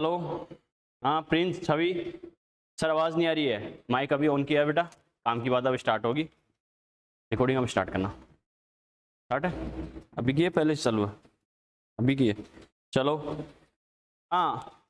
Hello. हाँ Prince, छवि sir, आवाज़ नहीं आ रही है। माइक अभी ऑन किया है बेटा। काम की बात अब स्टार्ट होगी। रिकॉर्डिंग अब स्टार्ट करना। स्टार्ट है? अभी किए पहले से चालू है? अभी किए, चलो। हाँ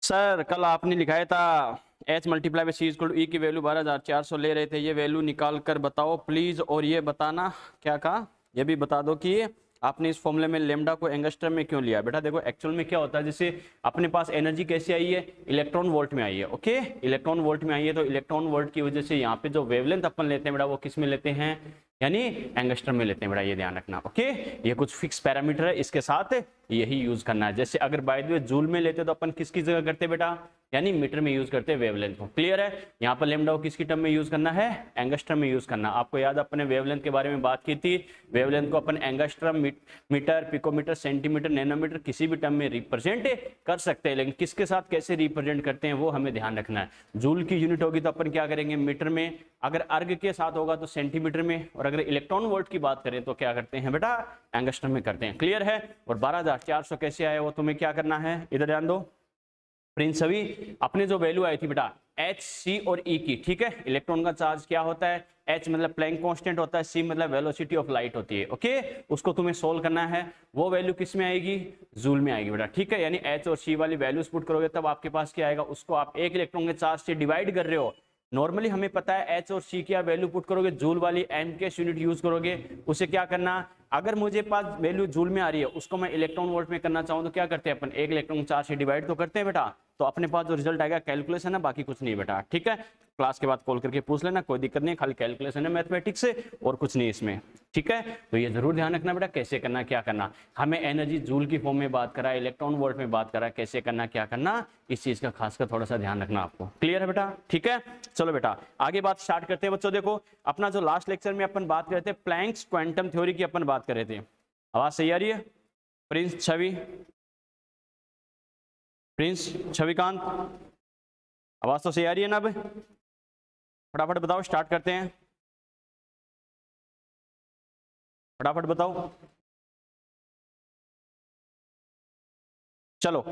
सर, कल आपने लिखाया था h multiply by C equal to E की वैल्यू 12,400 ले रहे थे, ये वैल्यू निकाल कर बताओ प्लीज़। और ये बताना क्या कहा, ये भी बता दो कि आपने इस फॉर्मूले में लेमडा को एंगस्ट्रम में क्यों लिया। बेटा देखो, एक्चुअल में क्या होता है, जैसे अपने पास एनर्जी कैसे आई है, इलेक्ट्रॉन वोल्ट में आई है। ओके, इलेक्ट्रॉन वोल्ट में आई है, तो इलेक्ट्रॉन वोल्ट की वजह से यहाँ पे जो वेवलेंथ अपन लेते हैं बेटा, वो किस में लेते हैं, यानी एंगस्ट्रम में लेते हैं बेटा, ये ध्यान रखना। ओके, ये कुछ फिक्स पैरामीटर है, इसके साथ यही यूज करना है। जैसे अगर बाय द वे जूल में लेते तो अपन किसकी जगह करते बेटा, यानी मीटर में यूज करते हैं वेवलेंथ को। क्लियर है? यहाँ पर लेमडा को किसकी टर्म में यूज करना है, एंगस्ट्रम में यूज करना। आपको याद, अपने वेवलेंथ के बारे में बात की थी। वेवलेंथ को अपन angstrom, metre, picometre, centimetre, nanometre किसी भी टर्म में रिप्रेजेंट कर सकते हैं, लेकिन किसके साथ कैसे रिप्रेजेंट करते हैं वो हमें ध्यान रखना है। जूल की यूनिट होगी तो अपन क्या करेंगे, मीटर में। अगर अर्ग के साथ होगा तो सेंटीमीटर में। और अगर इलेक्ट्रॉन वोल्ट की बात करें तो क्या करते हैं बेटा, एंगस्ट्रम में करते हैं। क्लियर है? और 12,400 कैसे आया वो तुम्हें क्या करना है, इधर ध्यान दो प्रिंस। सभी अपने जो वैल्यू आई थी बेटा एच, सी और ई की, ठीक है। इलेक्ट्रॉन का चार्ज क्या होता है, एच मतलब प्लैंक कांस्टेंट होता है, सी मतलब वेलोसिटी ऑफ लाइट होती है। ओके, उसको तुम्हें सोल्व करना है। वो वैल्यू किस में आएगी, जूल में आएगी बेटा, ठीक है। यानी एच और सी वाली वैल्यूज पुट करोगे तब आपके पास क्या आएगा, उसको आप एक इलेक्ट्रॉन के चार्ज से डिवाइड कर रहे हो। नॉर्मली हमें पता है एच और सी की वैल्यू पुट करोगे, जूल वाली एम के यूनिट यूज करोगे। उसे क्या करना, अगर मुझे पास वैल्यू जूल में आ रही है, उसको मैं इलेक्ट्रॉन वोल्ट में करना चाहूँ तो क्या करते हैं अपन, एक इलेक्ट्रॉन चार्ज से डिवाइड तो करते हैं बेटा। तो अपने पास जो रिजल्ट आएगा कैलकुलेशन है, बाकी कुछ नहीं बेटा, ठीक है। क्लास के बाद कॉल करके पूछ लेना, कोई दिक्कत नहीं, खाली कैलकुलेशन है मैथमेटिक्स से और कुछ नहीं इसमें, ठीक है। तो ये जरूर ध्यान रखना बेटा, कैसे करना क्या करना। हमें एनर्जी जूल की फॉर्म में बात करा है, इलेक्ट्रॉन वोल्ट में बात करा है, कैसे करना क्या करना, इस चीज का खासकर थोड़ा सा ध्यान रखना आपको। क्लियर है बेटा? ठीक है, चलो बेटा आगे बात स्टार्ट करते हैं। बच्चों देखो, अपना जो लास्ट लेक्चर में अपन बात कर रहे थे प्लैंक्स क्वांटम थ्योरी की अपन बात कर रहे थे। आवाज सही आ रही है? प्रिंस, छवि, प्रिंस, छविकांत, आवाज तो सही आ रही है ना? अब फटाफट बताओ, स्टार्ट करते हैं, फटाफट बताओ। चलो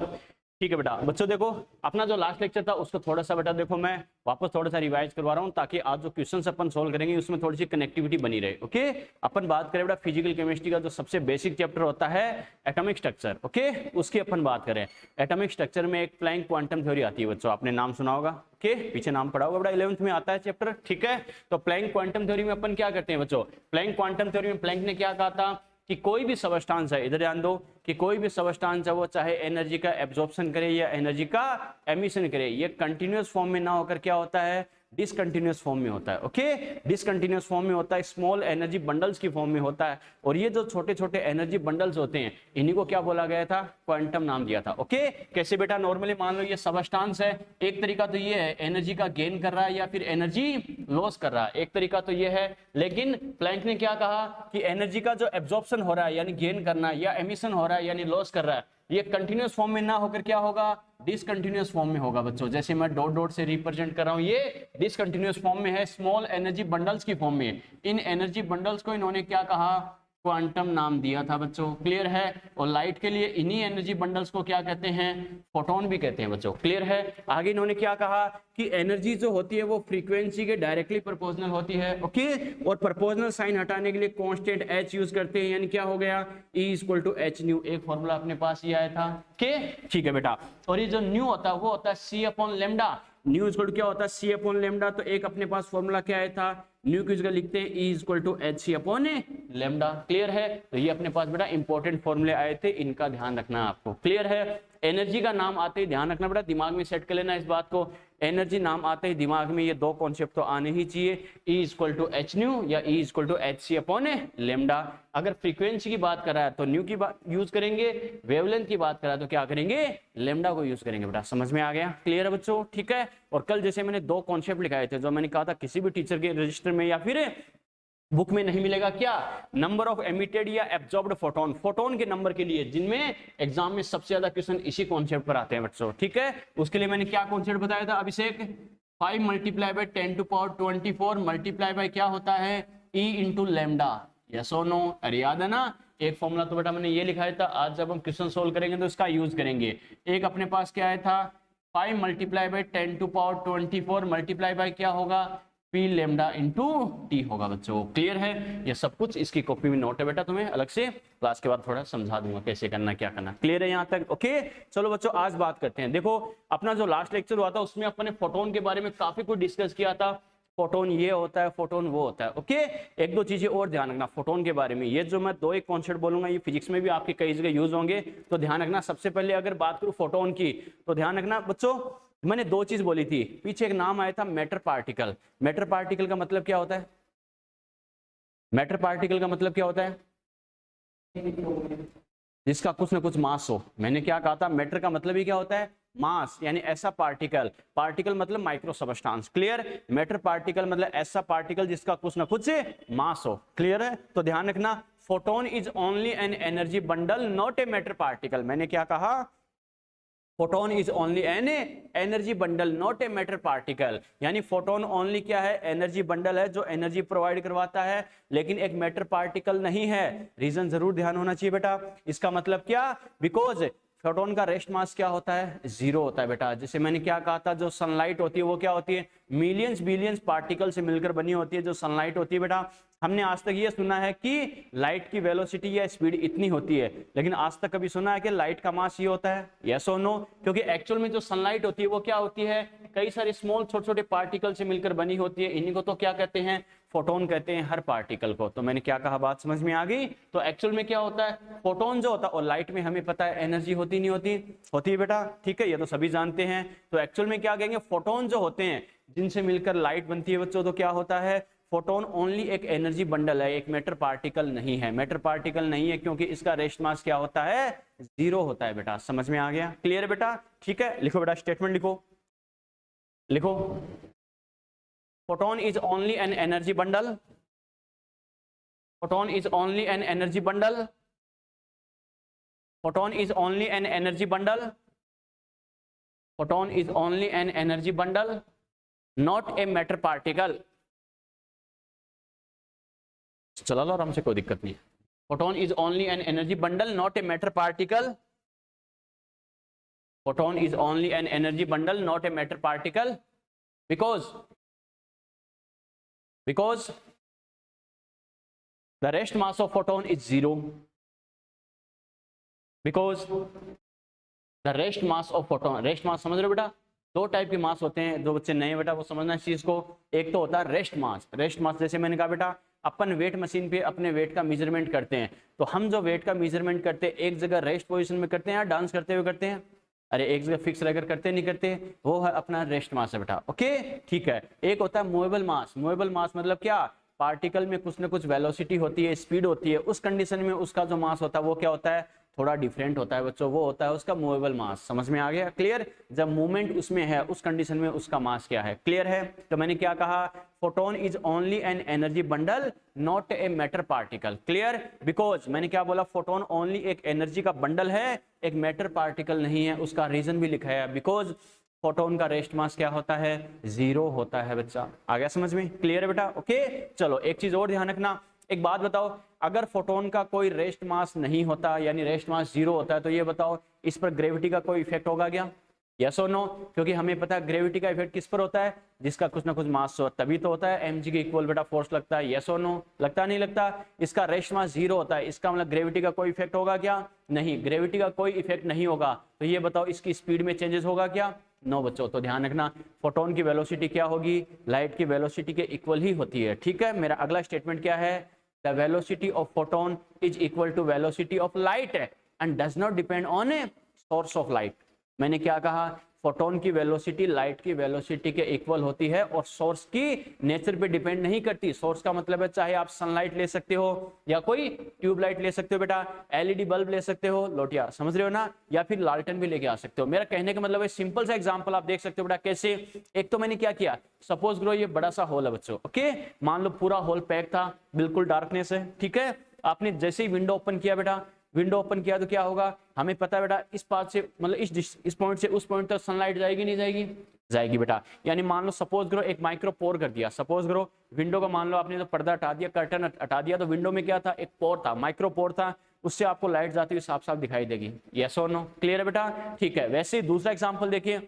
ठीक है बेटा। बच्चों देखो, अपना जो लास्ट लेक्चर था उसको थोड़ा सा बेटा देखो मैं वापस थोड़ा सा रिवाइज करवा रहा हूँ, ताकि आज जो क्वेश्चंस अपन सोल्व करेंगे उसमें थोड़ी सी कनेक्टिविटी बनी रहे। ओके, अपन बात करें बेटा फिजिकल केमिस्ट्री का जो सबसे बेसिक चैप्टर होता है एटॉमिक स्ट्रक्चर। ओके, उसकी अपन बात करें। एटॉमिक स्ट्रक्चर में एक प्लैंक क्वांटम थ्योरी आती है बच्चों, आपने नाम सुना होगा। ओके, पीछे नाम पढ़ा होगा बेटा, 11th में आता है चैप्टर, ठीक है। तो प्लैंक क्वांटम थ्योरी में अपन क्या करते हैं बच्चों, प्लैंक क्वांटम थ्योरी में प्लैंक ने क्या कहा था कि कोई भी सबस्टांस है, इधर ध्यान दो, कि कोई भी सबस्टांस है वो चाहे एनर्जी का एब्जॉर्प्शन करे या एनर्जी का एमिशन करे, ये कंटिन्यूअस फॉर्म में ना होकर क्या होता है, डिसकंटिन्यूअस फॉर्म में होता है। ओके, डिसकंटिन्यूअस फॉर्म में होता है, स्मॉल एनर्जी बंडल्स की फॉर्म में होता है। और ये जो छोटे छोटे एनर्जी बंडल्स होते हैं, इन्हीं को क्या बोला गया था, क्वांटम नाम दिया था। ओके, कैसे बेटा, नॉर्मली मान लो ये सबस्टांस है, एक तरीका तो ये है एनर्जी का गेन कर रहा है या फिर एनर्जी लॉस कर रहा है, एक तरीका तो ये है। लेकिन प्लैंक ने क्या कहा कि एनर्जी का जो एब्जॉर्प्शन हो रहा है यानी गेन करना, या एमिशन हो रहा है यानी लॉस कर रहा है, ये कंटिन्यूअस फॉर्म में ना होकर क्या होगा, डिसकंटिन्यूअस फॉर्म में होगा बच्चों। जैसे मैं डॉट डॉट से रिप्रेजेंट कर रहा हूं, ये डिसकंटिन्यूअस फॉर्म में है, स्मॉल एनर्जी बंडल्स की फॉर्म में। इन एनर्जी बंडल्स को इन्होंने क्या कहा, क्वांटम नाम दिया था बच्चों। क्लियर है? और लाइट के लिए इन्हीं एनर्जी बंडल्स को क्या कहते हैं, फोटोन भी कहते हैं बच्चों। क्लियर है? आगे इन्होंने क्या कहा कि एनर्जी जो होती है वो फ्रीक्वेंसी के डायरेक्टली प्रोपोर्शनल होती है। ओके, और प्रोपोर्शनल साइन हटाने के लिए कांस्टेंट एच यूज करते हैं, यानी क्या हो गया, E equal to H nu. एक फॉर्मूला अपने पास ये आया था। ओके, ठीक है बेटा। और ये जो न्यू होता है वो होता है सी अपॉन लेमडा। न्यू इक्वल क्या होता है, सी अपॉन लेमडा। तो एक अपने पास फॉर्मूला क्या आया था, न्यू की जगह लिखते हैं E equal to H C upon lambda. Clear है? तो ये अपने पास बेटा इंपॉर्टेंट फॉर्मूले आए थे, इनका ध्यान रखना आपको। क्लियर है? एनर्जी का नाम आते ही ध्यान रखना बेटा, दिमाग में सेट कर लेना इस बात को। एनर्जी नाम आते ही दिमाग में ये दो कॉन्सेप्ट तो आने ही चाहिए, E equal to H nu या E equal to H C upon lambda. अगर फ्रीक्वेंसी की बात कर रहा है तो न्यू की बात यूज करेंगे, वेवलेंथ की बात कर रहा है तो क्या करेंगे, लेमडा को यूज करेंगे बेटा। समझ में आ गया? क्लियर है बच्चों? ठीक है। और कल जैसे मैंने दो कॉन्सेप्ट लिखाए थे, जो मैंने कहा था किसी भी टीचर के रजिस्टर में या फिर बुक में नहीं मिलेगा, क्या, नंबर ऑफ एमिटेड या एब्जॉर्ब्ड फोटोन, फोटोन के नंबर के लिए, जिनमें एग्जाम में सबसे ज्यादा क्वेश्चन इसी कॉन्सेप्ट पर आते हैं बच्चों। ठीक है, उसके लिए मैंने क्या कॉन्सेप्ट बताया था Abhishek, 5 multiply by 10 to power 24 multiply by क्या होता है, E इंटू लेमडा। यस और नो? अरे याद है ना, एक फॉर्मूला तो बेटा मैंने ये लिखाया था, आज जब हम क्वेश्चन सोल्व करेंगे तो इसका यूज करेंगे। एक अपने पास क्या आया था 5 multiply by 10 to power 24 multiply by क्या होगा पी लेमडा इंटू टी होगा बच्चों। क्लियर है, ये सब कुछ इसकी कॉपी में नोट है बेटा, तुम्हें अलग से क्लास के बाद थोड़ा समझा दूंगा कैसे करना क्या करना। क्लियर है यहाँ तक? ओके चलो बच्चों आज बात करते हैं। देखो अपना जो लास्ट लेक्चर हुआ था उसमें अपन ने फोटोन के बारे में काफी कुछ डिस्कस किया था। फोटोन ये होता है, फोटोन वो होता है। ओके एक दो चीजें और ध्यान रखना फोटोन के बारे में, ये जो मैं दो एक कॉन्सेप्ट बोलूंगा ये फिजिक्स में भी आपके कई जगह यूज होंगे, तो ध्यान रखना। सबसे पहले अगर बात करूं फोटोन की तो ध्यान रखना बच्चों, मैंने दो चीज बोली थी, पीछे एक नाम आया था मैटर पार्टिकल। मैटर पार्टिकल का मतलब क्या होता है? मैटर पार्टिकल का मतलब क्या होता है? जिसका कुछ ना कुछ मास हो। मैंने क्या कहा था, मैटर का मतलब ही क्या होता है? मास, यानी ऐसा पार्टिकल। पार्टिकल मतलब micro substance. Clear? Matter particle मतलब ऐसा पार्टिकल जिसका कुछ ना कुछ मास हो। क्लियर है? तो ध्यान रखना photon is only an energy bundle not a matter particle. मैंने क्या कहा? Photon is only an energy bundle not a matter particle, यानी फोटोन ओनली क्या है? एनर्जी बंडल है जो एनर्जी प्रोवाइड करवाता है, लेकिन एक मैटर पार्टिकल नहीं है। रीजन जरूर ध्यान होना चाहिए बेटा। इसका मतलब क्या? बिकॉज फोटोन का रेस्ट मास क्या होता है? जीरो होता है बेटा। जैसे मैंने क्या कहा था, जो सनलाइट होती है वो क्या होती है? मिलियंस बिलियंस पार्टिकल से मिलकर बनी होती है जो सनलाइट होती है बेटा। हमने आज तक ये सुना है कि लाइट की वेलोसिटी या स्पीड इतनी होती है, लेकिन आज तक कभी सुना है कि लाइट का मास ये होता है? यस और नो? क्योंकि एक्चुअल में जो सनलाइट होती है वो क्या होती है? कई सारे स्मॉल छोटे छोटे पार्टिकल से मिलकर बनी होती है। इन्हीं को तो क्या कहते हैं? फोटोन कहते हैं, हर पार्टिकल को। तो मैंने क्या कहा, बात समझ में आ गई? तो एक्चुअल में क्या होता है? फोटोन जो होता है, और लाइट में हमें पता है एनर्जी होती नहीं होती? होती है बेटा, ठीक है, ये तो सभी जानते हैं। तो एक्चुअल में क्या कहेंगे, फोटोन जो होते हैं जिनसे मिलकर लाइट बनती है बच्चों, तो क्या होता है? फोटोन ओनली एक एनर्जी बंडल है, एक मैटर पार्टिकल नहीं है। मैटर पार्टिकल नहीं है क्योंकि इसका रेस्ट मास क्या होता है? जीरो होता है बेटा। समझ में आ गया? क्लियर है बेटा? ठीक है, लिखो बेटा, स्टेटमेंट लिखो। लिखो photon is only an energy bundle. Photon is only an energy bundle. Photon is only an energy bundle. Photon is only an energy bundle, not a matter particle. चला लो आराम से, कोई दिक्कत नहीं। Photon is only an energy bundle, not a matter particle. Photon is only an energy bundle, not a matter particle, because the rest mass of photon is zero. Because the rest mass of photon, rest mass समझ रहे हो बेटा? दो type के मास होते हैं, जो बच्चे नए बेटा वो समझना इस चीज को। एक तो होता है रेस्ट मास। रेस्ट मास जैसे मैंने कहा बेटा, अपन वेट मशीन पे अपने वेट का मेजरमेंट करते हैं, तो हम जो वेट का मेजरमेंट करते हैं एक जगह रेस्ट पोजीशन में करते हैं या डांस करते हुए करते हैं? अरे एक जगह फिक्स रहकर करते नहीं करते? वो है अपना रेस्ट मास है बेटा। ओके ठीक है। एक होता है मूवेबल मास। मूवेबल मास मतलब क्या? पार्टिकल में कुछ ना कुछ वेलोसिटी होती है, स्पीड होती है, उस कंडीशन में उसका जो मास होता है वो क्या होता है? थोड़ा डिफरेंट होता है बच्चों, वो होता है उसका मूवेबल मास। समझ में आ गया? क्लियर? जब मूवमेंट उसमें है उस कंडीशन में उसका मास क्या है? क्लियर है? तो मैंने क्या कहा, photon is only an energy bundle not a matter particle. Clear? Because मैंने क्या बोला, फोटोन ओनली एक एनर्जी का बंडल है, एक मैटर पार्टिकल नहीं है। उसका रीजन भी लिखा है, बिकॉज फोटोन का रेस्ट मास क्या होता है? जीरो होता है बच्चा। आ गया समझ में? क्लियर है बेटा? ओके चलो एक चीज और ध्यान रखना। एक बात बताओ, अगर फोटोन का कोई रेस्ट मास नहीं होता, यानी रेस्ट मास जीरो होता है, तो ये बताओ इस पर ग्रेविटी का कोई इफेक्ट होगा क्या? यस और नो? क्योंकि हमें पता है ग्रेविटी का इफेक्ट किस पर होता है? जिसका कुछ ना कुछ मास हो तभी तो होता है। mg के इक्वल बेटा फोर्स लगता है। यस और नो? लगता नहीं लगता? इसका रेस्ट मास जीरो होता है, इसका मतलब ग्रेविटी का कोई इफेक्ट होगा क्या? नहीं, ग्रेविटी का कोई इफेक्ट नहीं होगा। तो ये बताओ इसकी स्पीड में चेंजेस होगा क्या? नो बच्चों। तो ध्यान रखना फोटोन की वेलोसिटी क्या होगी? लाइट की वेलोसिटी के इक्वल ही होती है। ठीक है, मेरा अगला स्टेटमेंट क्या है? The velocity of photon is equal to velocity of light and does not depend on a source of light. मैंने क्या कहा? फोटोन की वेलोसिटी लाइट की वेलोसिटी के इक्वल होती है और सोर्स की नेचर पे डिपेंड नहीं करती। सोर्स का मतलब है चाहे आप सनलाइट ले सकते हो या कोई ट्यूबलाइट ले सकते हो बेटा, एलईडी बल्ब ले सकते हो, लोटिया समझ रहे हो ना, या फिर लालटेन भी लेके आ सकते हो। मेरा कहने का मतलब है सिंपल सा एग्जांपल आप देख सकते हो बेटा। कैसे? एक तो मैंने क्या किया, सपोज करो ये बड़ा सा हॉल है बच्चों। ओके, मान लो पूरा हॉल पैक था, बिल्कुल डार्कनेस है। ठीक है, आपने जैसे ही विंडो ओपन किया बेटा, विंडो ओपन किया तो क्या होगा? हमें पता है बेटा इस पार्ट से मतलब इस पॉइंट से उस पॉइंट तक सनलाइट जाएगी नहीं जाएगी? जाएगी बेटा। यानी मान लो सपोज करो एक माइक्रो पोर कर दिया। सपोज करो विंडो का मान लो आपने तो पर्दा हटा दिया, कर्टन हटा दिया, तो विंडो में क्या था? एक पोर था, माइक्रो पोर था। उससे आपको लाइट जाती हुई साफ साफ दिखाई देगी। यस और नो, क्लियर है बेटा? ठीक है। वैसे ही दूसरा एग्जाम्पल देखिए,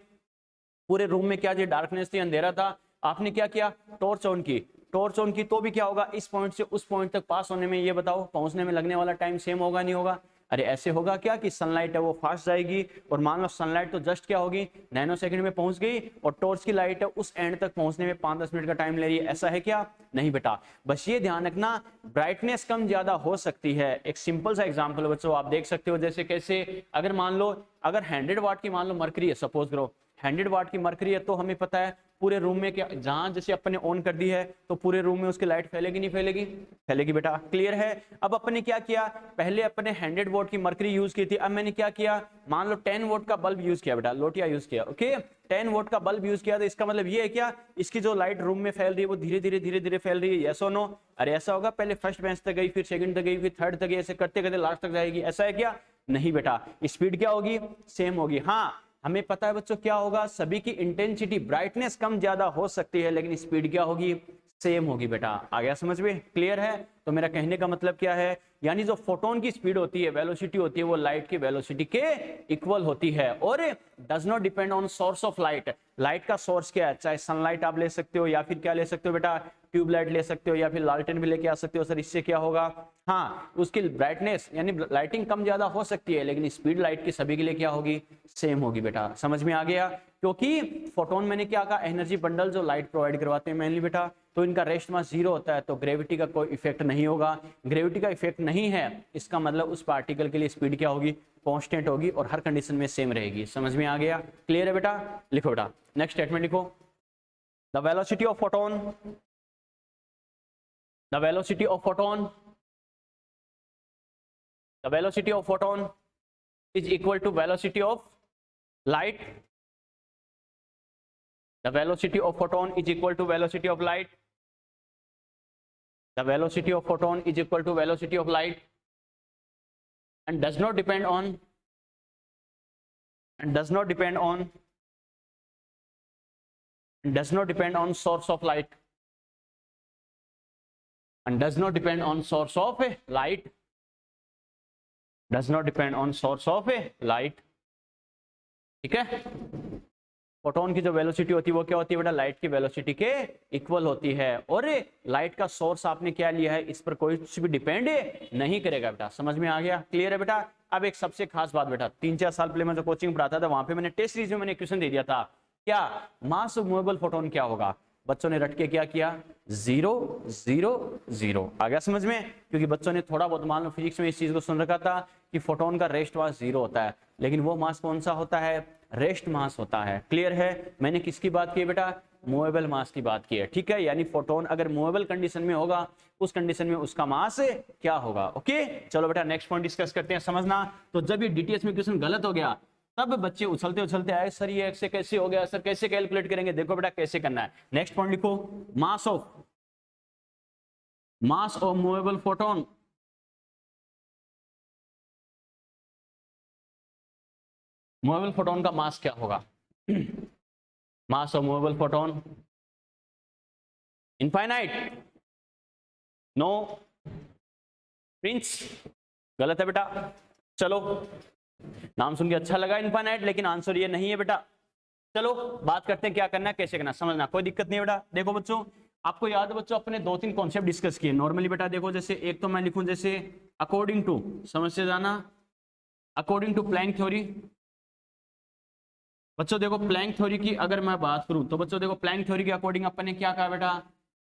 पूरे रूम में क्या जी डार्कनेस थी, अंधेरा था, आपने क्या किया, टॉर्च ऑन की, टॉर्च ऑन की तो भी क्या होगा, इस पॉइंट से उस पॉइंट तक पास होने में, ये बताओ पहुंचने में लगने वाला टाइम सेम होगा नहीं होगा? अरे ऐसे होगा क्या कि सनलाइट है वो फास्ट जाएगी और मान लो सनलाइट तो जस्ट क्या होगी, नैनो सेकंड में पहुंच गई, और टॉर्च की लाइट है उस एंड तक पहुंचने में 5-10 मिनट का टाइम ले रही है, ऐसा है क्या? नहीं बेटा। बस ये ध्यान रखना, ब्राइटनेस कम ज्यादा हो सकती है। एक सिंपल सा एग्जांपल बच्चों आप देख सकते हो, जैसे कैसे, अगर मान लो अगर 100 वाट की मान लो मरकरी है, सपोज करो 100 वाट की मरकरी है, तो हमें पता है पूरे रूम में क्या, जहां जैसे अपन ने ऑन कर दी है तो पूरे रूम में उसकी लाइट फैलेगी नहीं फैलेगी? फैलेगी बेटा, क्लियर है? अब अपन ने क्या किया, पहले अपन ने 100 वोट की मरकरी यूज की थी, अब मैंने क्या किया, मान लो 10 वोट का बल्ब यूज किया बेटा, लोटिया यूज किया, ओके 10 वोट का बल्ब यूज किया, तो इसका मतलब ये है क्या, इसकी जो लाइट रूम में फैल रही है वो धीरे धीरे फैल रही है, यस और नो? अरे ऐसा होगा, पहले फर्स्ट बेंच तक गई, फिर सेकंड तक गई, फिर थर्ड तक गई, ऐसे करते करते लास्ट तक जाएगी, ऐसा है क्या? नहीं बेटा, स्पीड क्या होगी, सेम होगी। हाँ हमें पता है बच्चों क्या होगा, सभी की इंटेंसिटी ब्राइटनेस कम ज्यादा हो सकती है लेकिन स्पीड क्या होगी, सेम होगी बेटा। आ गया समझ में? क्लियर है? तो मेरा कहने का मतलब क्या है, यानी जो फोटोन की स्पीड होती है, वेलोसिटी होती है, वो लाइट की वेलोसिटी के इक्वल होती है और does not depend on source of light. Light का सोर्स क्या है, चाहे सनलाइट आप ले सकते हो या फिर क्या ले सकते हो बेटा, ट्यूबलाइट ले सकते हो या फिर लालटेन भी लेके आ सकते हो। सर इससे क्या होगा, हाँ उसकी ब्राइटनेस यानी लाइटिंग कम ज्यादा हो सकती है लेकिन स्पीड लाइट की सभी के लिए क्या होगी, सेम होगी बेटा। समझ में आ गया? क्योंकि फोटोन मैंने क्या कहा, एनर्जी बंडल जो लाइट प्रोवाइड करवाते हैं मेनली बेटा, तो इनका रेस्ट मास 0 होता है, तो ग्रेविटी का कोई इफेक्ट नहीं होगा। ग्रेविटी का इफेक्ट नहीं है इसका मतलब उस पार्टिकल के लिए स्पीड क्या होगी, कांस्टेंट होगी और हर कंडीशन में सेम रहेगी। समझ में आ गया? क्लियर है बेटा? लिखो बेटा, नेक्स्ट स्टेटमेंट लिखो, the velocity of photon, the velocity of photon, the velocity of photon is equal to velocity of light. The velocity of photon is equal to velocity of light. The velocity of photon is equal to velocity of light and does not depend on source of light and does not depend on source of light, does not depend on source of light। ठीक है, photon की जो velocity होती है वो क्या होती है बेटा, लाइट की वेलोसिटी के इक्वल होती है और लाइट का सोर्स आपने क्या लिया है, इस पर कोई कुछ भी डिपेंड नहीं करेगा बेटा। समझ में आ गया? क्लियर है बेटा? अब एक सबसे खास बात बेटा, 3-4 साल पहले मैं जो कोचिंग पढ़ाता था वहां पे मैंने टेस्ट सीरीज में मैंने क्वेश्चन दे दिया था, क्या मास ऑफ मूवेबल फोटोन क्या होगा। बच्चों ने रट के क्या किया, 0 0 0। आ गया समझ में? क्योंकि बच्चों ने थोड़ा बहुत मान लो फिजिक्स में इस चीज को सुन रखा था कि फोटोन का रेस्ट मास 0 होता है, लेकिन वो मास कौन सा होता है, रेस्ट मास होता है। क्लियर है? मैंने किसकी बात की है बेटा, मूवेबल मास की बात की है। ठीक है, यानी फोटोन अगर मूवेबल कंडीशन में होगा उस कंडीशन में उसका मास क्या होगा। ओके चलो बेटा नेक्स्ट पॉइंट डिस्कस करते हैं। समझना, तो जब ये डीटीएस में क्वेश्चन गलत हो गया तब बच्चे उछलते उछलते आए, सर ये ऐसे कैसे हो गया, सर कैसे कैलकुलेट करेंगे। देखो बेटा कैसे करना है, नेक्स्ट पॉइंट लिखो, mass of movable photon, movable photon का मास क्या होगा, mass of movable photon infinite, no Prince, गलत है बेटा। चलो नाम सुन के अच्छा लगा इनफाइनाइट, लेकिन आंसर ये नहीं है बेटा। चलो बात करते हैं क्या करना है, कैसे करना, समझना, कोई दिक्कत नहीं है बेटा। देखो बच्चों, आपको याद है बच्चों अपने 2-3 कॉन्सेप्ट डिस्कस किए नॉर्मली बेटा। देखो जैसे एक तो मैं लिखूं जैसे अकॉर्डिंग टू, समझ से जाना, अकॉर्डिंग टू प्लैंक थ्योरी। बच्चों देखो प्लैंक थ्योरी की अगर मैं बात करूं तो बच्चों देखो प्लैंक थ्योरी के अकॉर्डिंग अपन ने क्या कहा बेटा,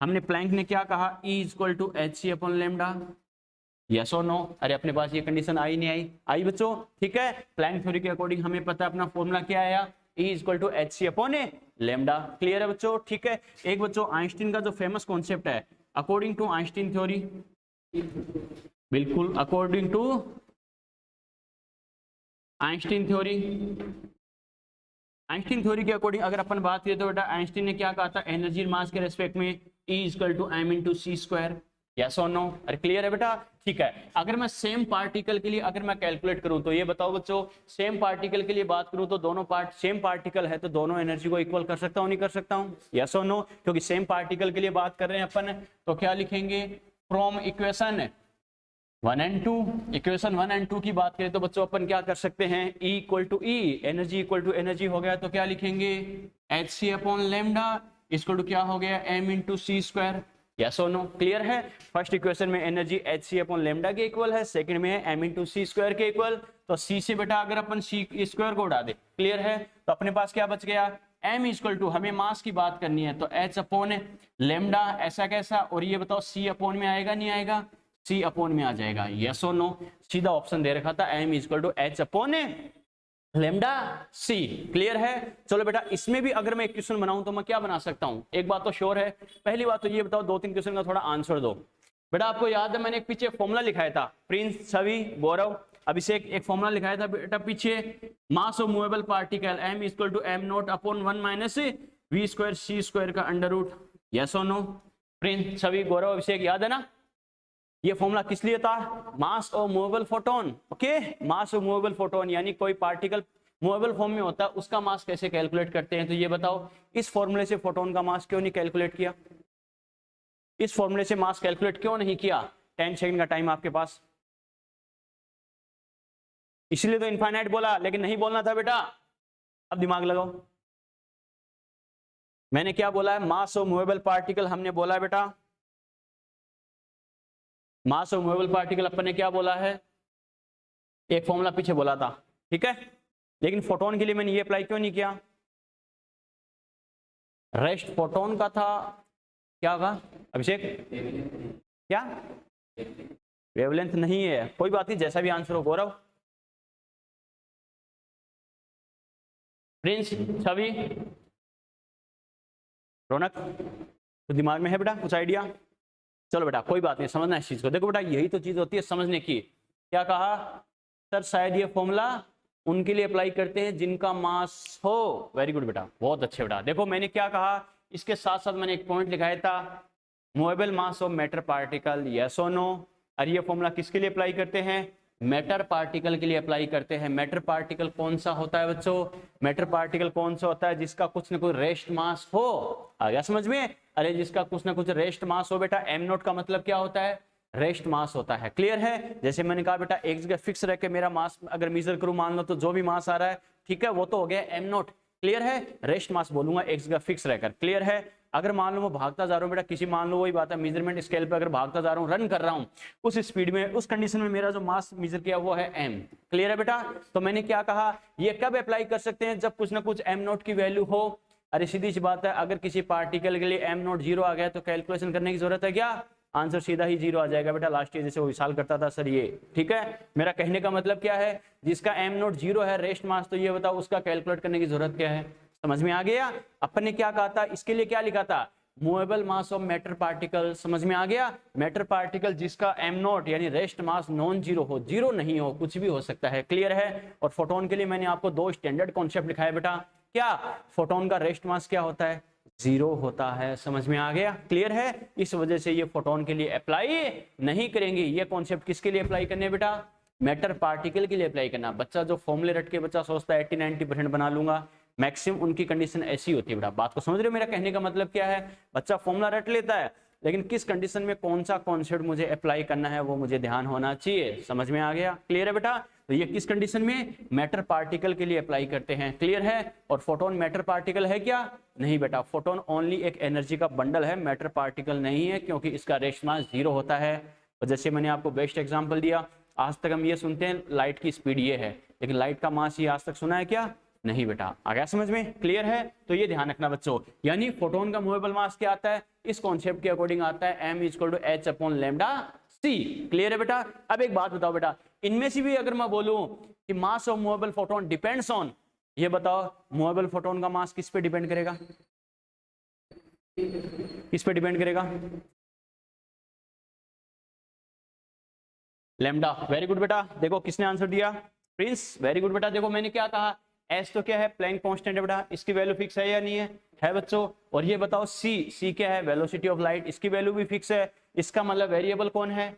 हमने प्लैंक ने क्या कहा, E = hc/λ, यस और नो। अरे अपने पास ये कंडीशन आई नहीं आई, आई बच्चों। ठीक है, प्लैंक थ्योरी के अकॉर्डिंग हमें पता है अपना फॉर्मूला क्या आया, E = hc/λ। क्लियर है बच्चों? ठीक है, एक बच्चों आइंस्टीन का जो फेमस कॉन्सेप्ट है अकॉर्डिंग टू आइंस्टीन थ्योरी, बिल्कुल according to Einstein theory, Einstein theory के अकॉर्डिंग अगर अपन बात करें तो बेटा आइंस्टीन ने क्या कहा था, एनर्जी मास के रेस्पेक्ट में E = m/c², यस और नो। अरे क्लियर है बेटा? ठीक है, अगर मैं सेम पार्टिकल के लिए अगर मैं कैलकुलेट करूं तो ये बताओ बच्चों, सेम पार्टिकल के लिए बात करूं तो दोनों पार्ट सेम पार्टिकल है तो दोनों एनर्जी को इक्वल कर सकता हूं नहीं कर सकता हूं, यस और नो। क्योंकि सेम पार्टिकल के लिए बात कर रहे हैं अपन, तो क्या लिखेंगे, from equation 1 and 2, equation 1 and 2 की बात करें तो बच्चों अपन क्या कर सकते हैं, E equal to E, energy equal to energy हो गया तो क्या लिखेंगे, H C upon lambda equal to क्या हो गया, M into C square. Yes और नो, क्लियर है। फर्स्ट इक्वेशन में energy H C upon lambda के इक्वल है, सेकंड में है एम इंटू सी स्क्वायर के इक्वल। तो सी से बेटा अगर अपन सी स्क्वायर को उड़ा दे, क्लियर है, तो अपने पास क्या बच गया, एम इक्वल टू, हमें मास की बात करनी है तो एच अपॉन लेमडा, ऐसा कैसा, और ये बताओ सी अपॉन में आएगा नहीं आएगा, सी अपॉन में आ जाएगा। यस और नो, सीधा ऑप्शन दे रखा था M equal to H upon lambda C, clear है। चलो बेटा इसमें भी अगर मैं एक क्वेश्चन बनाऊं तो मैं क्या बना सकता हूं, एक बात तो श्योर है, पहली बात तो ये बताओ, दो तीन क्वेश्चन का थोड़ा आंसर दो। बेटा आपको याद है मैंने एक पीछे फॉर्मूला लिखाया था, प्रिंस, छवि, गौरव, अभिषेक, एक फॉर्मूला लिखाया था बेटा पीछे, mass of movable particle M equal to M not upon 1 minus V square C square का अंडर रूट। यस और नो, प्रिंस, छवि, गौरव, अभिषेक, याद है ना। ये फॉर्मूला किस लिए था, mass of movable photon. Okay, mass of movable photon यानी कोई पार्टिकल मूवेबल फॉर्म में होता है उसका मास कैसे कैलकुलेट करते हैं। तो ये बताओ इस फॉर्मूले से फोटोन का मास क्यों नहीं कैलकुलेट किया, इस फॉर्मूले से मास कैलकुलेट क्यों नहीं किया। 10 सेकंड का टाइम आपके पास, इसलिए तो इनफाइनाइट बोला, लेकिन नहीं बोलना था बेटा। अब दिमाग लगाओ, मैंने क्या बोला है, मास ऑफ मूवेबल पार्टिकल हमने बोला है बेटा, मास ऑफ मूवेबल पार्टिकल अपन ने क्या बोला है, एक फॉर्मूला पीछे बोला था, ठीक है। लेकिन फोटोन के लिए मैंने ये अप्लाई क्यों नहीं किया, रेस्ट फोटोन का था, क्या होगा अभिषेक, क्या वेवलेंथ नहीं है, कोई बात नहीं, जैसा भी आंसर हो। गौरव, प्रिंस, छवि, रौनक, तो दिमाग में है बेटा कुछ आइडिया। चलो बेटा कोई बात नहीं, समझना इस चीज को। देखो बेटा यही तो चीज होती है समझने की। क्या कहा सर, शायद ये फॉर्मूला उनके लिए अप्लाई करते हैं जिनका मास हो। वेरी गुड बेटा, बहुत अच्छे बेटा। देखो मैंने क्या कहा, इसके साथ साथ मैंने एक पॉइंट लिखाया था, movable mass of matter particle, yes और नो। और ये फॉर्मूला किसके लिए अप्लाई करते हैं, मैटर पार्टिकल के लिए अप्लाई करते हैं। मैटर पार्टिकल कौन सा होता है बच्चों, मैटर पार्टिकल कौन सा होता है, जिसका कुछ ना कुछ रेस्ट मास हो। आ गया समझ में, अरे जिसका कुछ ना कुछ रेस्ट मास हो बेटा। एम नोट का मतलब क्या होता है, रेस्ट मास होता है, क्लियर है। जैसे मैंने कहा बेटा एक जगह फिक्स रह के मेरा मास अगर मेजर करूं, मान लो तो जो भी मास आ रहा है, ठीक है, वो तो हो गया एम नोट, क्लियर है। रेस्ट मास बोलूंगा एक जगह फिक्स रहकर, क्लियर है। अगर मान लो मैं भागता जा रहा हूँ बेटा, किसी मान लो वही बात है, मेजरमेंट स्केल पे अगर भागता जा रहा हूँ, रन कर रहा हूँ, उस स्पीड में, उस कंडीशन में मेरा जो मास मेजर किया वो है एम, क्लियर है बेटा। तो मैंने क्या कहा, ये कब अप्लाई कर सकते हैं, जब कुछ ना कुछ एम नोट की वैल्यू हो। अरे सीधी सी बात है, अगर किसी पार्टिकल के लिए एम नोट 0 आ गया तो कैलकुलेशन करने की जरूरत है क्या, आंसर सीधा ही 0 आ जाएगा बेटा। लास्ट ईयर जैसे वो विशाल करता था सर ये, ठीक है। मेरा कहने का मतलब क्या है, जिसका एम नोट 0 है रेस्ट मास, तो ये बताओ उसका कैलकुलेट करने की जरूरत क्या है, समझ में आ गया। अपन ने क्या कहा था, इसके लिए क्या लिखा था, movable mass of matter particle, समझ में आ गया। मैटर पार्टिकल जिसका एम नोट यानी रेस्ट मास नॉन जीरो हो, जीरो नहीं हो, कुछ भी हो सकता है, क्लियर है। और फोटोन के लिए मैंने आपको 2 स्टैंडर्ड कॉन्सेप्ट लिखाया बेटा। क्या, फोटोन का रेस्ट मास क्या होता है, 0 होता है, समझ में आ गया, क्लियर है। इस वजह से ये फोटोन के लिए अप्लाई नहीं करेंगे। ये कॉन्सेप्ट किसके लिए अप्लाई करने बेटा, मैटर पार्टिकल के लिए अप्लाई करना। बच्चा जो फॉर्मूले रट के बच्चा सोचता है 80-90% बना लूंगा, मैक्सिमम उनकी कंडीशन ऐसी होती है बेटा। बात को समझ रहे हो, मेरा कहने का मतलब क्या है, बच्चा फॉर्मूला रट लेता है, लेकिन किस कंडीशन में कौन सा कॉन्सेप्ट मुझे अप्लाई करना है वो मुझे ध्यान होना चाहिए, समझ में आ गया, क्लियर है बेटा। तो ये किस कंडीशन में, मैटर पार्टिकल के लिए अप्लाई करते हैं, क्लियर है। और फोटोन मैटर पार्टिकल है क्या, नहीं बेटा, फोटोन ओनली एक एनर्जी का बंडल है, मैटर पार्टिकल नहीं है, क्योंकि इसका रेस्ट मास 0 होता है। और जैसे मैंने आपको बेस्ट एग्जाम्पल दिया, आज तक हम ये सुनते हैं लाइट की स्पीड ये है, लेकिन लाइट का मास ये आज तक सुना है क्या, नहीं बेटा। आ गया समझ में, क्लियर है। तो ये ध्यान रखना बच्चों, यानी फोटोन का मूवेबल मास क्या आता है, इस कॉन्सेप्ट के अकॉर्डिंग आता है m equal to H upon lambda C, clear है बेटा। अब एक बात बताओ बेटा, इनमें से भी अगर मैं बोलूं कि मास of movable photon depends on, ये बताओ मूवेबल फोटोन का मास किस पे डिपेंड करेगा, किस पे डिपेंड करेगा, लेमडा। वेरी गुड बेटा, देखो किसने आंसर दिया, प्रिंस, वेरी गुड बेटा। देखो मैंने क्या कहा, एस तो क्या है, प्लैंक कांस्टेंट है बेटा, इसकी वैल्यू फिक्स है या नहीं है बच्चों। और ये बताओ सी क्या है, वेलोसिटी ऑफ लाइट, इसकी वैल्यू भी फिक्स है। इसका मतलब वेरिएबल कौन है,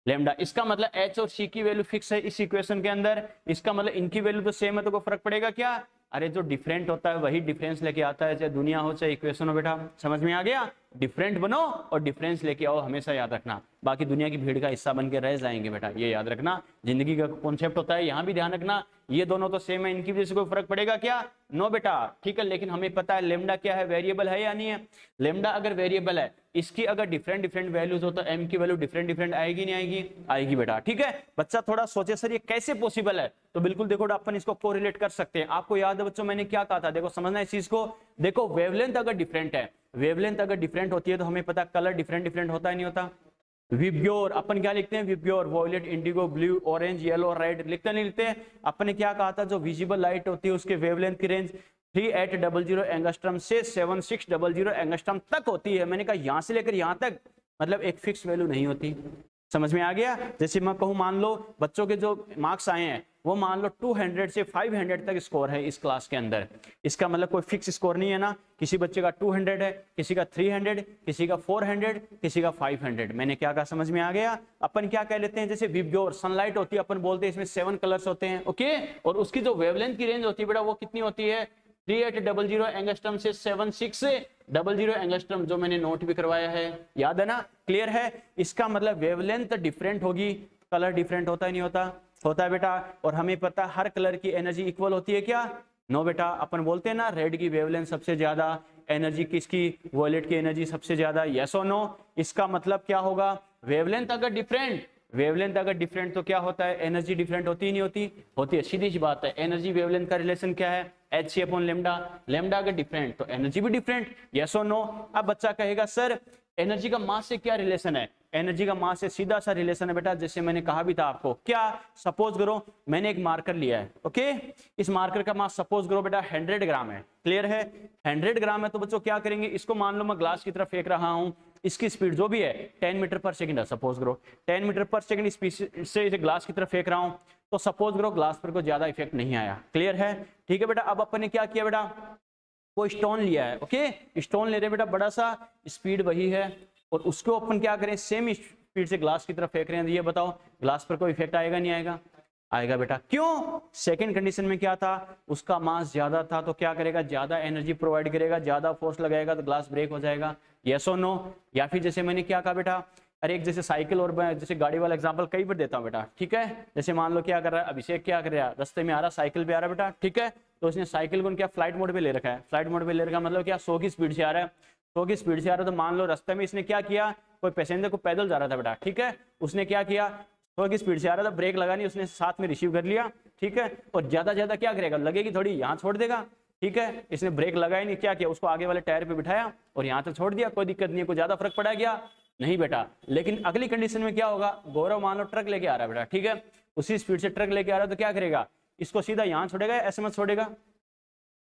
लेमडा। इसका मतलब एच और सी की वैल्यू फिक्स है इस इक्वेशन के अंदर, इसका मतलब इनकी वैल्यू तो सेम है, तो कोई फर्क पड़ेगा क्या, अरे जो डिफरेंट होता है वही डिफरेंस लेके आता है, चाहे दुनिया हो चाहे इक्वेशन हो बेटा, समझ में आ गया। डिफरेंट बनो और डिफरेंस लेके आओ, हमेशा याद रखना, बाकी दुनिया की भीड़ का हिस्सा बन के रह जाएंगे बेटा, ये याद रखना। जिंदगी का कॉन्सेप्ट होता है, यहाँ भी ध्यान रखना, ये दोनों तो सेम है, इनकी वजह से कोई फर्क पड़ेगा क्या? नो बेटा, ठीक है। लेकिन हमें पता है लेमडा क्या है, वेरिएबल है या नहीं है? लेमडा अगर वेरिएबल है, इसकी अगर डिफरेंट डिफरेंट वैल्यूज हो तो एम की वैल्यू डिफरेंट डिफरेंट आएगी नहीं आएगी? आएगी बेटा, ठीक है। बच्चा थोड़ा सोचे सर ये कैसे पॉसिबल है, तो बिल्कुल देखो अपन इसको कोरिलेट कर सकते हैं। आपको याद है बच्चों मैंने क्या कहा था, देखो समझना इस चीज को। देखो वेवलेंथ अगर डिफरेंट है, वेवलेंथ अगर डिफरेंट होती है तो हमें पता कलर डिफरेंट डिफरेंट होता है नहीं होता? विब्योर, अपन क्या लिखते हैं? VIBGYOR, violet, indigo, blue, orange, yellow, red, लिखते नहीं लिखते? अपन ने क्या कहा था, जो विजिबल लाइट होती है उसके वेवलेंथ की रेंज 3800 एंगस्ट्रम से 7600 एंगस्ट्रम तक होती है। मैंने कहा यहां से लेकर यहां तक, मतलब एक फिक्स वैल्यू नहीं होती। समझ में आ गया? जैसे मैं कहूँ, मान लो बच्चों के जो मार्क्स आए हैं वो मान लो 200 से 500 तक स्कोर है इस क्लास के अंदर, इसका मतलब कोई फिक्स स्कोर नहीं है ना, किसी बच्चे का 200 है, किसी का 300, किसी का 400, किसी का 500। मैंने क्या कहा, समझ में आ गया? अपन क्या कह लेते हैं, जैसे विब्योर सनलाइट होती है, अपन बोलते हैं इसमें 7 कलर्स होते हैं, ओके। और उसकी जो वेवलेंथ की रेंज होती है बेटा वो कितनी होती है? 3800 एंगस्ट्रम से 7600 एंगस्ट्रम, जो मैंने नोट भी करवाया है, याद है ना? क्लियर है? इसका मतलब वेवलेंथ डिफरेंट होगी, कलर डिफरेंट होता ही नहीं होता? होता है बेटा। और हमें पता हर कलर की एनर्जी इक्वल होती है क्या? नो बेटा, अपन बोलते हैं ना रेड की वेवलेंथ सबसे ज्यादा, एनर्जी किसकी? वॉयलेट की एनर्जी सबसे ज्यादा, यस और नो? इसका मतलब क्या होगा, वेवलेंथ अगर डिफरेंट, वेवलेंथ अगर डिफरेंट तो क्या होता है, एनर्जी डिफरेंट होती ही नहीं होती? होती है, सीधी सी बात है। एनर्जी वेवलेंथ का रिलेशन क्या है? H C upon lambda, lambda अगर डिफरेंट तो एनर्जी भी डिफरेंट, यस और नो? अब बच्चा कहेगा सर एनर्जी का मास से क्या रिलेशन है? एनर्जी का मास से सीधा सा रिलेशन है बेटा, जैसे मैंने कहा भी था आपको। क्या? सपोज करो मैंने एक मार्कर लिया है, ओके। इस मार्कर का मास सपोज करो बेटा 100 ग्राम है, क्लियर है? 100 ग्राम है तो बच्चों क्या करेंगे, इसको मान लो मैं ग्लास की तरफ फेंक रहा हूं, इसकी स्पीड जो भी है 10 मीटर पर सेकंड है, सपोज करो 10 मीटर पर सेकंड स्पीड से इसे ग्लास की तरफ फेंक रहा हूं, तो सपोज करो ग्लास पर कोई ज्यादा इफेक्ट नहीं आया, क्लियर है? ठीक है बेटा। अब अपन ने क्या किया बेटा, कोई स्टोन लिया है, ओके। स्टोन ले रहे बेटा बड़ा सा, स्पीड वही है, और उसको अपन क्या करें, सेम स्पीड से ग्लास की तरफ फेंक रहे हैं। ये बताओ ग्लास पर कोई इफेक्ट आएगा नहीं आएगा? आएगा बेटा। क्यों? सेकंड कंडीशन में क्या था, उसका मास ज्यादा था, तो क्या करेगा, ज्यादा एनर्जी प्रोवाइड करेगा, ज्यादा फोर्स लगाएगा तो ग्लास ब्रेक हो जाएगा, यस और नो? या फिर जैसे मैंने क्या कहा बेटा, अरे एक जैसे साइकिल और जैसे गाड़ी वाला एग्जांपल कई बार देता हूं बेटा, ठीक है। जैसे मान लो क्या कर रहा है अभिषेक, क्या कर रहा है, रास्ते में आ रहा, साइकिल पे आ रहा बेटा, ठीक है। तो उसने साइकिल को क्या फ्लाइट मोड पे ले रखा है, फ्लाइट मोड पे ले रखा मतलब क्या, 100 की स्पीड से आ रहा है, 100 की स्पीड से आ रहा है। तो मान लो रास्ते में इसने क्या किया, कोई पैसेंजर को पैदल जा रहा था बेटा, ठीक है, उसने क्या किया, 100 की स्पीड से आ रहा था, ब्रेक लगा नहीं, उसने साथ में रिसीव कर लिया, ठीक है। और ज्यादा ज्यादा क्या करेगा, लगेगी थोड़ी, यहाँ छोड़ देगा, ठीक है। इसने ब्रेक लगाया नहीं, क्या किया, उसको आगे वाले टायर पे बिठाया और यहाँ तक छोड़ दिया, कोई दिक्कत नहीं है, कोई ज्यादा फर्क पड़ा गया नहीं बेटा। लेकिन अगली कंडीशन में क्या होगा, गौरव मान लो ट्रक लेके आ रहा है बेटा, ठीक है, उसी स्पीड से ट्रक लेके आ रहा है, तो क्या करेगा, इसको सीधा यहाँ छोड़ेगा, ऐसे मत छोड़ेगा,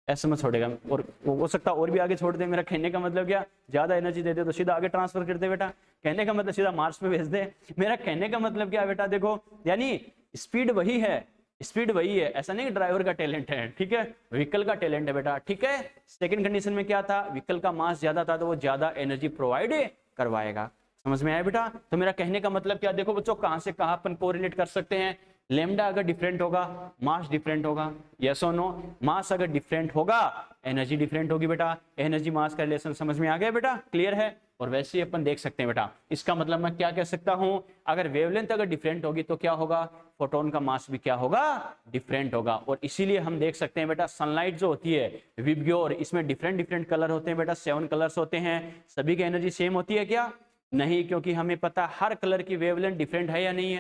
ऐसे मत छोड़ेगा, और हो सकता है और भी आगे छोड़ दे। मेरा कहने का मतलब क्या, ज्यादा एनर्जी दे दे तो सीधा आगे ट्रांसफर कर दे बेटा, कहने का मतलब सीधा मार्स पे भेज दे। मेरा कहने का मतलब क्या बेटा, देखो यानी स्पीड वही है, स्पीड वही है, ऐसा नहीं ड्राइवर का टैलेंट है, ठीक है, व्हीकल का टैलेंट है बेटा, ठीक है। सेकंड कंडीशन में क्या था, व्हीकल का मास ज्यादा था तो वो ज्यादा एनर्जी प्रोवाइड करवाएगा, समझ में आया बेटा? तो मेरा कहने का मतलब क्या, देखो बच्चों कहां से कहां अपन कोरिलेट कर सकते हैं, लेमडा अगर डिफरेंट होगा मास डिफरेंट होगा, यस और नो? मास अगर डिफरेंट होगा एनर्जी डिफरेंट होगी बेटा, एनर्जी मास का रिलेशन समझ में आ गया बेटा, क्लियर है? और वैसे ही अपन देख सकते हैं बेटा, इसका मतलब मैं क्या कह सकता हूं, अगर वेवलेंथ अगर डिफरेंट होगी तो क्या होगा, फोटोन का मास भी क्या होगा, डिफरेंट होगा। और इसीलिए हम देख सकते हैं बेटा, सनलाइट जो होती है विब्ग्योर, इसमें डिफरेंट डिफरेंट कलर होते हैं बेटा, 7 कलर्स होते हैं, सभी की एनर्जी सेम होती है क्या? नहीं, क्योंकि हमें पता हर कलर की वेवलेंथ डिफरेंट है या नहीं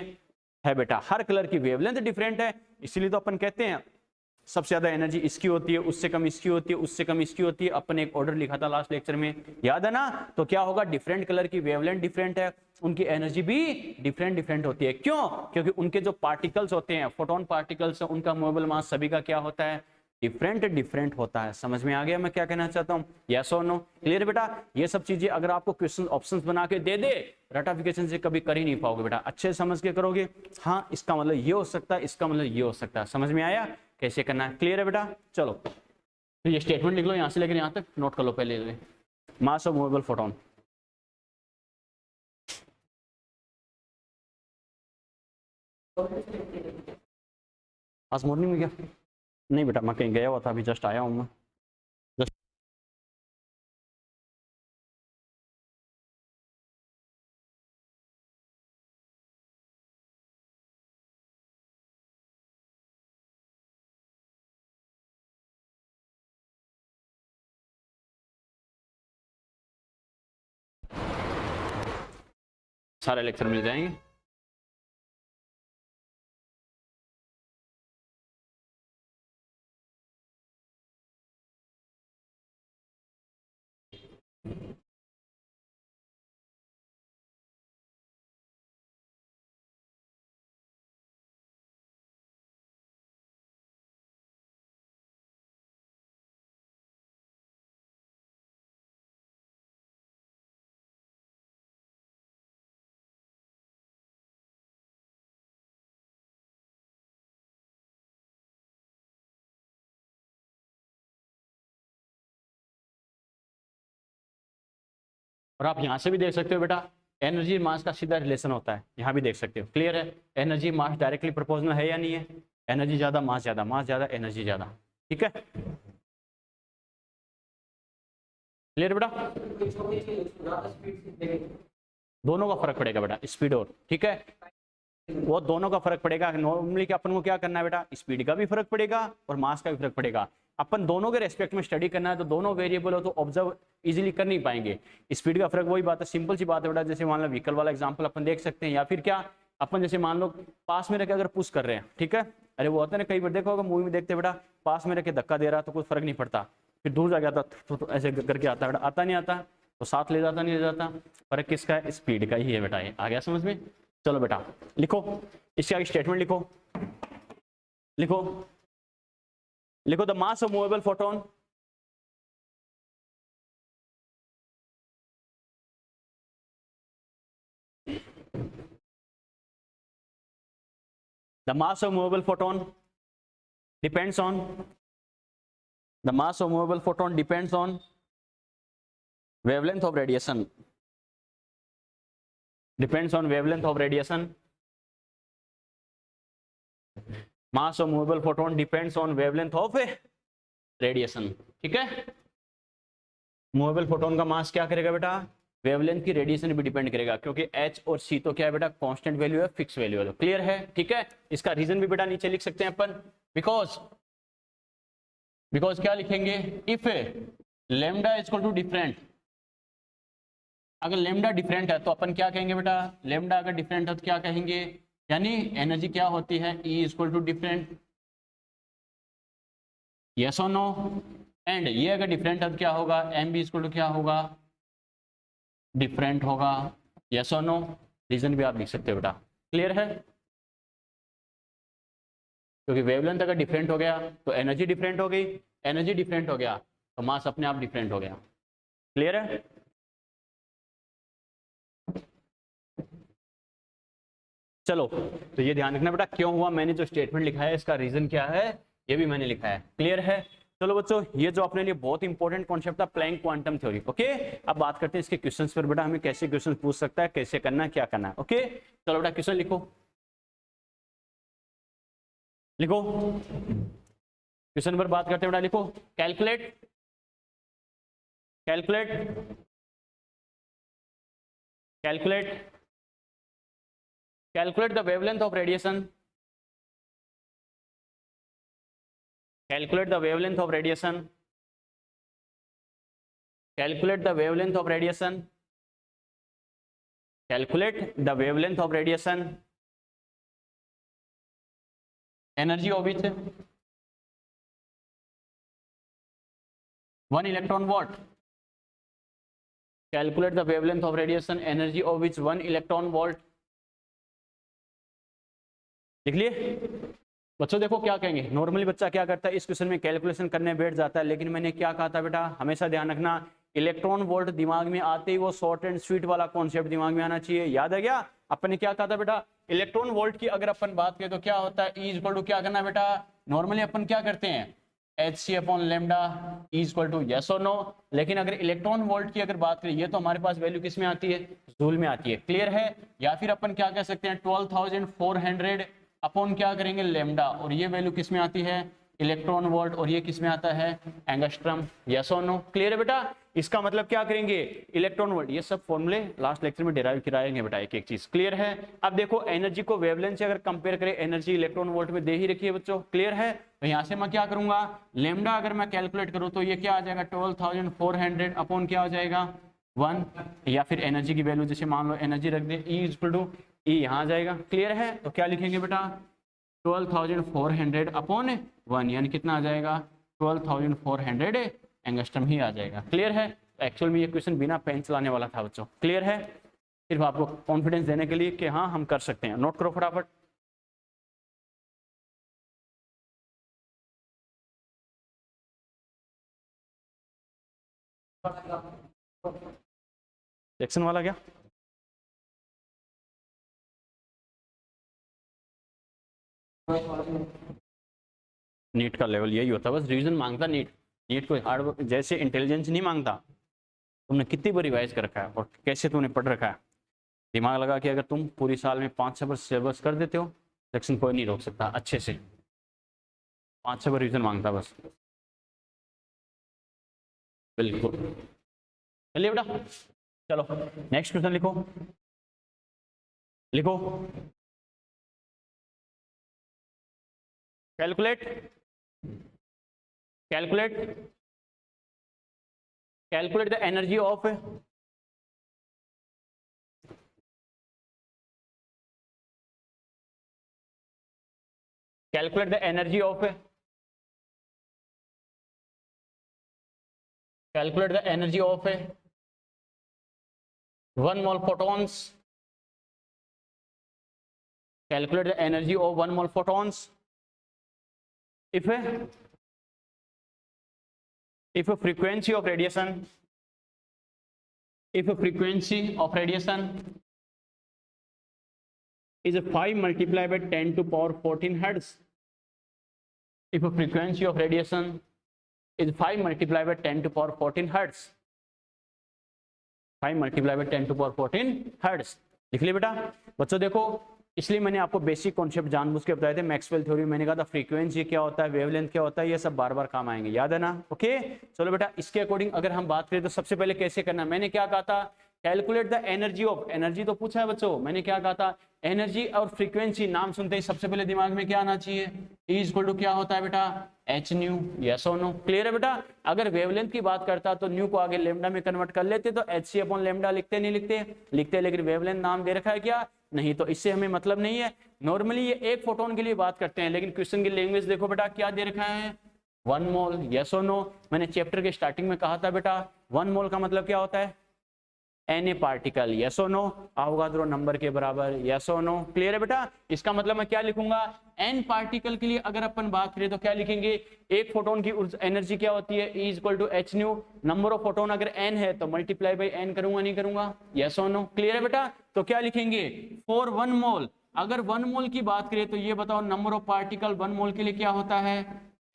है बेटा, हर कलर की वेवलेंथ डिफरेंट है। इसीलिए तो अपन कहते हैं सबसे ज्यादा एनर्जी इसकी होती है, उससे कम इसकी होती है, उससे कम इसकी होती है। अपन एक ऑर्डर लिखा था लास्ट लेक्चर में, याद है ना? तो क्या होगा, डिफरेंट कलर की वेवलेंथ डिफरेंट है, उनकी एनर्जी भी डिफरेंट डिफरेंट होती है। क्यों? क्योंकि उनके जो पार्टिकल्स होते हैं, फोटोन पार्टिकल्स, उनका मूवेबल मास सभी का क्या होता है, डिफरेंट डिफरेंट होता है। समझ में आ गया मैं क्या कहना चाहता हूँ, यस और नो? क्लियर बेटा? ये सब चीजें अगर आपको क्वेश्चन ऑप्शंस बना के दे दे, रटाफिकेशन से कभी कर ही नहीं पाओगे बेटा, अच्छे समझ के करोगे। हाँ, इसका मतलब ये हो सकता है, इसका मतलब ये हो सकता है, समझ में आया कैसे करना है? क्लियर है बेटा? चलो तो ये स्टेटमेंट लिख लो, यहां से लेकर यहां तक नोट कर लो पहले, मास ऑफ मूवेबल फोटोन। आज मॉर्निंग में क्या नहीं बेटा मैं कहीं गया हुआ था, अभी जस्ट आया हूँ मैं। जस्ट सारे लेक्चर मिल जाएंगे। और आप यहाँ से भी देख सकते हो बेटा, एनर्जी मास का सीधा रिलेशन होता है, यहाँ भी देख सकते हो। क्लियर है? एनर्जी मास डायरेक्टली प्रोपोर्शनल है या नहीं है? एनर्जी ज्यादा मास ज्यादा, मास ज्यादा एनर्जी ज्यादा। ठीक है, क्लियर बेटा? दोनों का फर्क पड़ेगा बेटा, स्पीड और, ठीक है, वो दोनों का फर्क पड़ेगा। नॉर्मली अपन को क्या करना है बेटा, स्पीड का भी फर्क पड़ेगा और मास का भी फर्क पड़ेगा। अपन दोनों के रेस्पेक्ट में स्टडी करना है तो दोनों वेरिएबल हो तो ऑब्जर्व इजीली कर नहीं पाएंगे। स्पीड का फर्क वही बात है, सिंपल सी बात है बेटा, जैसे मान लो व्हीकल वाला एग्जांपल अपन देख सकते हैं, या फिर क्या अपन जैसे मान लो पास में रख के अगर पुश कर रहे हैं, ठीक है, अरे वो होता है ना कई बार देखो अगर मूवी में देखते बेटा, पास में रख के धक्का दे रहा तो कोई फर्क नहीं पड़ता, फिर दूर जा गया तो ऐसे करके आता है बेटा, आता नहीं आता तो साथ ले जाता नहीं ले जाता, फर्क किसका है? स्पीड का ही है बेटा। ये आ गया समझ में? चलो बेटा लिखो, इसके आगे स्टेटमेंट लिखो, लिखो लिखो the mass of movable photon the mass of movable photon depends on the mass of movable photon depends on wavelength of radiation, depends on wavelength of radiation, mass of movable photon depends on wavelength of radiation। ठीक है, movable photon का mass क्या करेगा बेटा, wavelength की radiation भी depend करेगा, क्योंकि H और C तो क्या है बेटा, कांस्टेंट वैल्यू है, फिक्स वैल्यू है। क्लियर है? ठीक है, इसका रीजन भी बेटा नीचे लिख सकते हैं अपन, बिकॉज क्या लिखेंगे, if lambda is equal to different, अगर लेमडा डिफरेंट है तो अपन क्या कहेंगे बेटा, लेमडा अगर डिफरेंट है तो क्या कहेंगे, यानी एनर्जी क्या होती है, E is equal to different, yes और नो, एंड ये अगर डिफरेंट है तो क्या होगा, M B is equal to क्या होगा, डिफरेंट होगा, यस और नो। रीजन भी आप लिख सकते हो बेटा। क्लियर है? क्योंकि वेवलेंथ अगर डिफरेंट हो गया तो एनर्जी डिफरेंट हो गई, एनर्जी डिफरेंट हो गया तो मास अपने आप डिफरेंट हो गया। क्लियर है? चलो तो ये ध्यान रखना बेटा, क्यों हुआ, मैंने जो स्टेटमेंट लिखा है इसका रीजन क्या है, ये भी मैंने लिखा है। क्लियर है? चलो बच्चों, ये जो अपने लिए बहुत इंपॉर्टेंट कॉन्सेप्ट था प्लैंक क्वांटम थ्योरी। ओके, अब बात करते हैं इसके क्वेश्चंस पर बेटा, हमें कैसे क्वेश्चन पूछ सकता है, कैसे करना है, क्या करना है। ओके चलो बेटा क्वेश्चन लिखो, लिखो क्वेश्चन पर बात करते हैं बेटा, लिखो calculate, calculate, calculate, calculate the wavelength of radiation, calculate the wavelength of radiation, calculate the wavelength of radiation, calculate the wavelength of radiation, energy of which 1 electron volt, calculate the wavelength of radiation, energy of which 1 electron volt। लिख लिए बच्चों? देखो क्या कहेंगे, normally बच्चा क्या करता है, इस क्वेश्चन में कैलकुलेशन करने बैठ जाता है, लेकिन मैंने क्या कहा था बेटा, हमेशा ध्यान रखना, इलेक्ट्रॉन वोल्ट दिमाग में आते ही वो शॉर्ट एंड स्वीट वाला कॉन्सेप्ट दिमाग में आना चाहिए। याद है क्या अपन ने क्या कहा था बेटा, इलेक्ट्रॉन वोल्ट की अगर अपन बात करें तो क्या होता है, E इक्वल टू क्या करना बेटा, नॉर्मली अपन क्या करते हैं, Hc upon lambda, E equal to yes और नो। लेकिन अगर इलेक्ट्रॉन वोल्ट की अगर बात करें, ये तो हमारे पास वैल्यू किस में आती है, जूल में आती है। क्लियर है? या फिर अपन क्या कह सकते हैं, 12,400 अपॉन क्या करेंगे, लेमडा, और ये वैल्यू किस में आती है, इलेक्ट्रॉन वोल्ट, और ये किस में आता है, एंगस्ट्रम, यस और नो, क्लियर है बेटा। इसका मतलब क्या करेंगे, इलेक्ट्रॉन वोल्ट, ये सब फॉर्मूले लास्ट लेक्चर में डिराइव कराएंगे बेटा एक एक चीज, क्लियर है। अब देखो एनर्जी को वेवलेंथ से अगर कंपेयर करें, एनर्जी इलेक्ट्रॉन वोल्ट में दे ही रखी है बच्चों, क्लियर है। तो यहाँ से मैं क्या करूंगा, लेमडा अगर मैं कैलकुलेट करूँ तो ये क्या आ जाएगा 12,400 अपॉन क्या हो जाएगा 1, या फिर एनर्जी की वैल्यू जैसे मान लो एनर्जी रख दे E इक्वल टू E यहाँ आ जाएगा, क्लियर है। तो क्या लिखेंगे बेटा 12,400 अपॉन 1, यानी कितना आ जाएगा 12,400 एंगस्ट्रम ही आ जाएगा, क्लियर है। एक्चुअल में ये क्वेश्चन बिना पेन चलाने वाला था बच्चों, क्लियर है। सिर्फ आपको कॉन्फिडेंस देने के लिए कि हाँ हम कर सकते हैं, नोट करो फटाफट। सेक्शन वाला क्या, नीट का लेवल यही होता है, बस रिवीजन मांगता नीट। नीट को हार्ड वर्क जैसे इंटेलिजेंस नहीं मांगता, तुमने कितनी बार रिवाइज कर रखा है और कैसे तुमने पढ़ रखा है। दिमाग लगा कि अगर तुम पूरी साल में 5-6 बार सिलेबस कर देते हो, सेक्शन कोई नहीं रोक सकता अच्छे से। 5-6 बार रिवीजन मांगता बस, बिल्कुल। चलिए बेटा चलो नेक्स्ट क्वेश्चन लिखो, लिखो calculate, calculate, calculate the energy of, calculate the energy of, calculate the energy of 1 mole photons, calculate the energy of 1 mole photons if a frequency of radiation, if a frequency of radiation is 5 multiplied by 10 to power 14 hertz, if a frequency of radiation is 5 multiplied by 10 to power 14 hertz, 5 multiplied by 10 to power 14 hertz, लिख लिया बेटा। बच्चों देखो इसलिए मैंने आपको basic concept जानबूझ के बताए थे, मैक्सवेल थ्योरी, मैंने कहा था फ्रीक्वेंसी क्या होता है, वेवलेंथ क्या होता है, ये सब बार बार काम आएंगे, याद है ना। ओके चलो बेटा, इसके अकॉर्डिंग अगर हम बात करें तो सबसे पहले कैसे करना, मैंने क्या कहा था, calculate the energy of, energy तो पूछा है बच्चों, मैंने क्या कहा था, एनर्जी और फ्रीक्वेंसी नाम सुनते ही सबसे पहले दिमाग में क्या आना चाहिए, E इक्वल टू क्या होता है बेटा एच न्यू, यस और नो, क्लियर है बेटा। अगर वेवलेंथ की बात करता तो न्यू को आगे लेमडा में कन्वर्ट कर लेते, तो एच सी अपॉन लेमडा लिखते नहीं लिखते, लिखते, लेकिन वेवलेंथ नाम दे रखा है क्या, नहीं, तो इससे हमें मतलब नहीं है। नॉर्मली ये एक फोटोन के लिए बात करते हैं, लेकिन क्वेश्चन की लैंग्वेज देखो बेटा क्या दे रखा है 1 मोल, यस और नो। मैंने चैप्टर के स्टार्टिंग में कहा था बेटा 1 मोल का मतलब क्या होता है, एन ए पार्टिकल, यस और नो, अवोगाद्रो नंबर के बराबर, यस और नो, क्लियर है बेटा। इसका मतलब मैं क्या लिखूंगा, एन पार्टिकल के लिए अगर अपन बात करें तो क्या लिखेंगे, एक फोटोन की एनर्जी क्या होती है, E equal to H nu, number of photon अगर n है तो मल्टीप्लाई बाई n करूंगा, नहीं करूंगा, यस और नो, क्लियर है बेटा। तो क्या लिखेंगे फॉर 1 मोल, अगर 1 मोल की बात करें तो ये बताओ नंबर ऑफ पार्टिकल 1 मोल के लिए क्या होता है,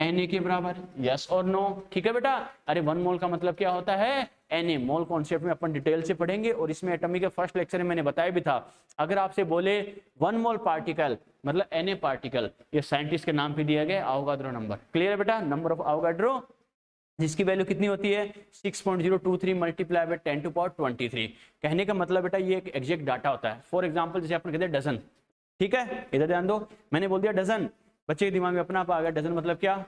Na के बराबर, यस और नो, ठीक है बेटा। अरे 1 मोल का मतलब क्या होता है Na, मोल कॉन्सेप्ट में अपन डिटेल से पढ़ेंगे, और इसमें एटॉमिक के फर्स्ट लेक्चर में मैंने बताया भी था, अगर आपसे बोले 1 मोल पार्टिकल मतलब Na पार्टिकल, ये साइंटिस्ट के नाम पे दिया गया अवोगाद्रो नंबर, क्लियर है बेटा, नंबर ऑफ अवोगाड्रो, जिसकी वैल्यू कितनी होती है 6.023 मल्टीप्लाई बाय 10 टू पावर 23। कहने का मतलब बेटा ये एक एग्जैक्ट डाटा होता है। फॉर एग्जांपल जैसे अपन कहते हैं डजन, ठीक है, इधर ध्यान दो, मैंने बोल दिया डजन, बच्चे के दिमाग में अपना आप आ गया डजन मतलब क्या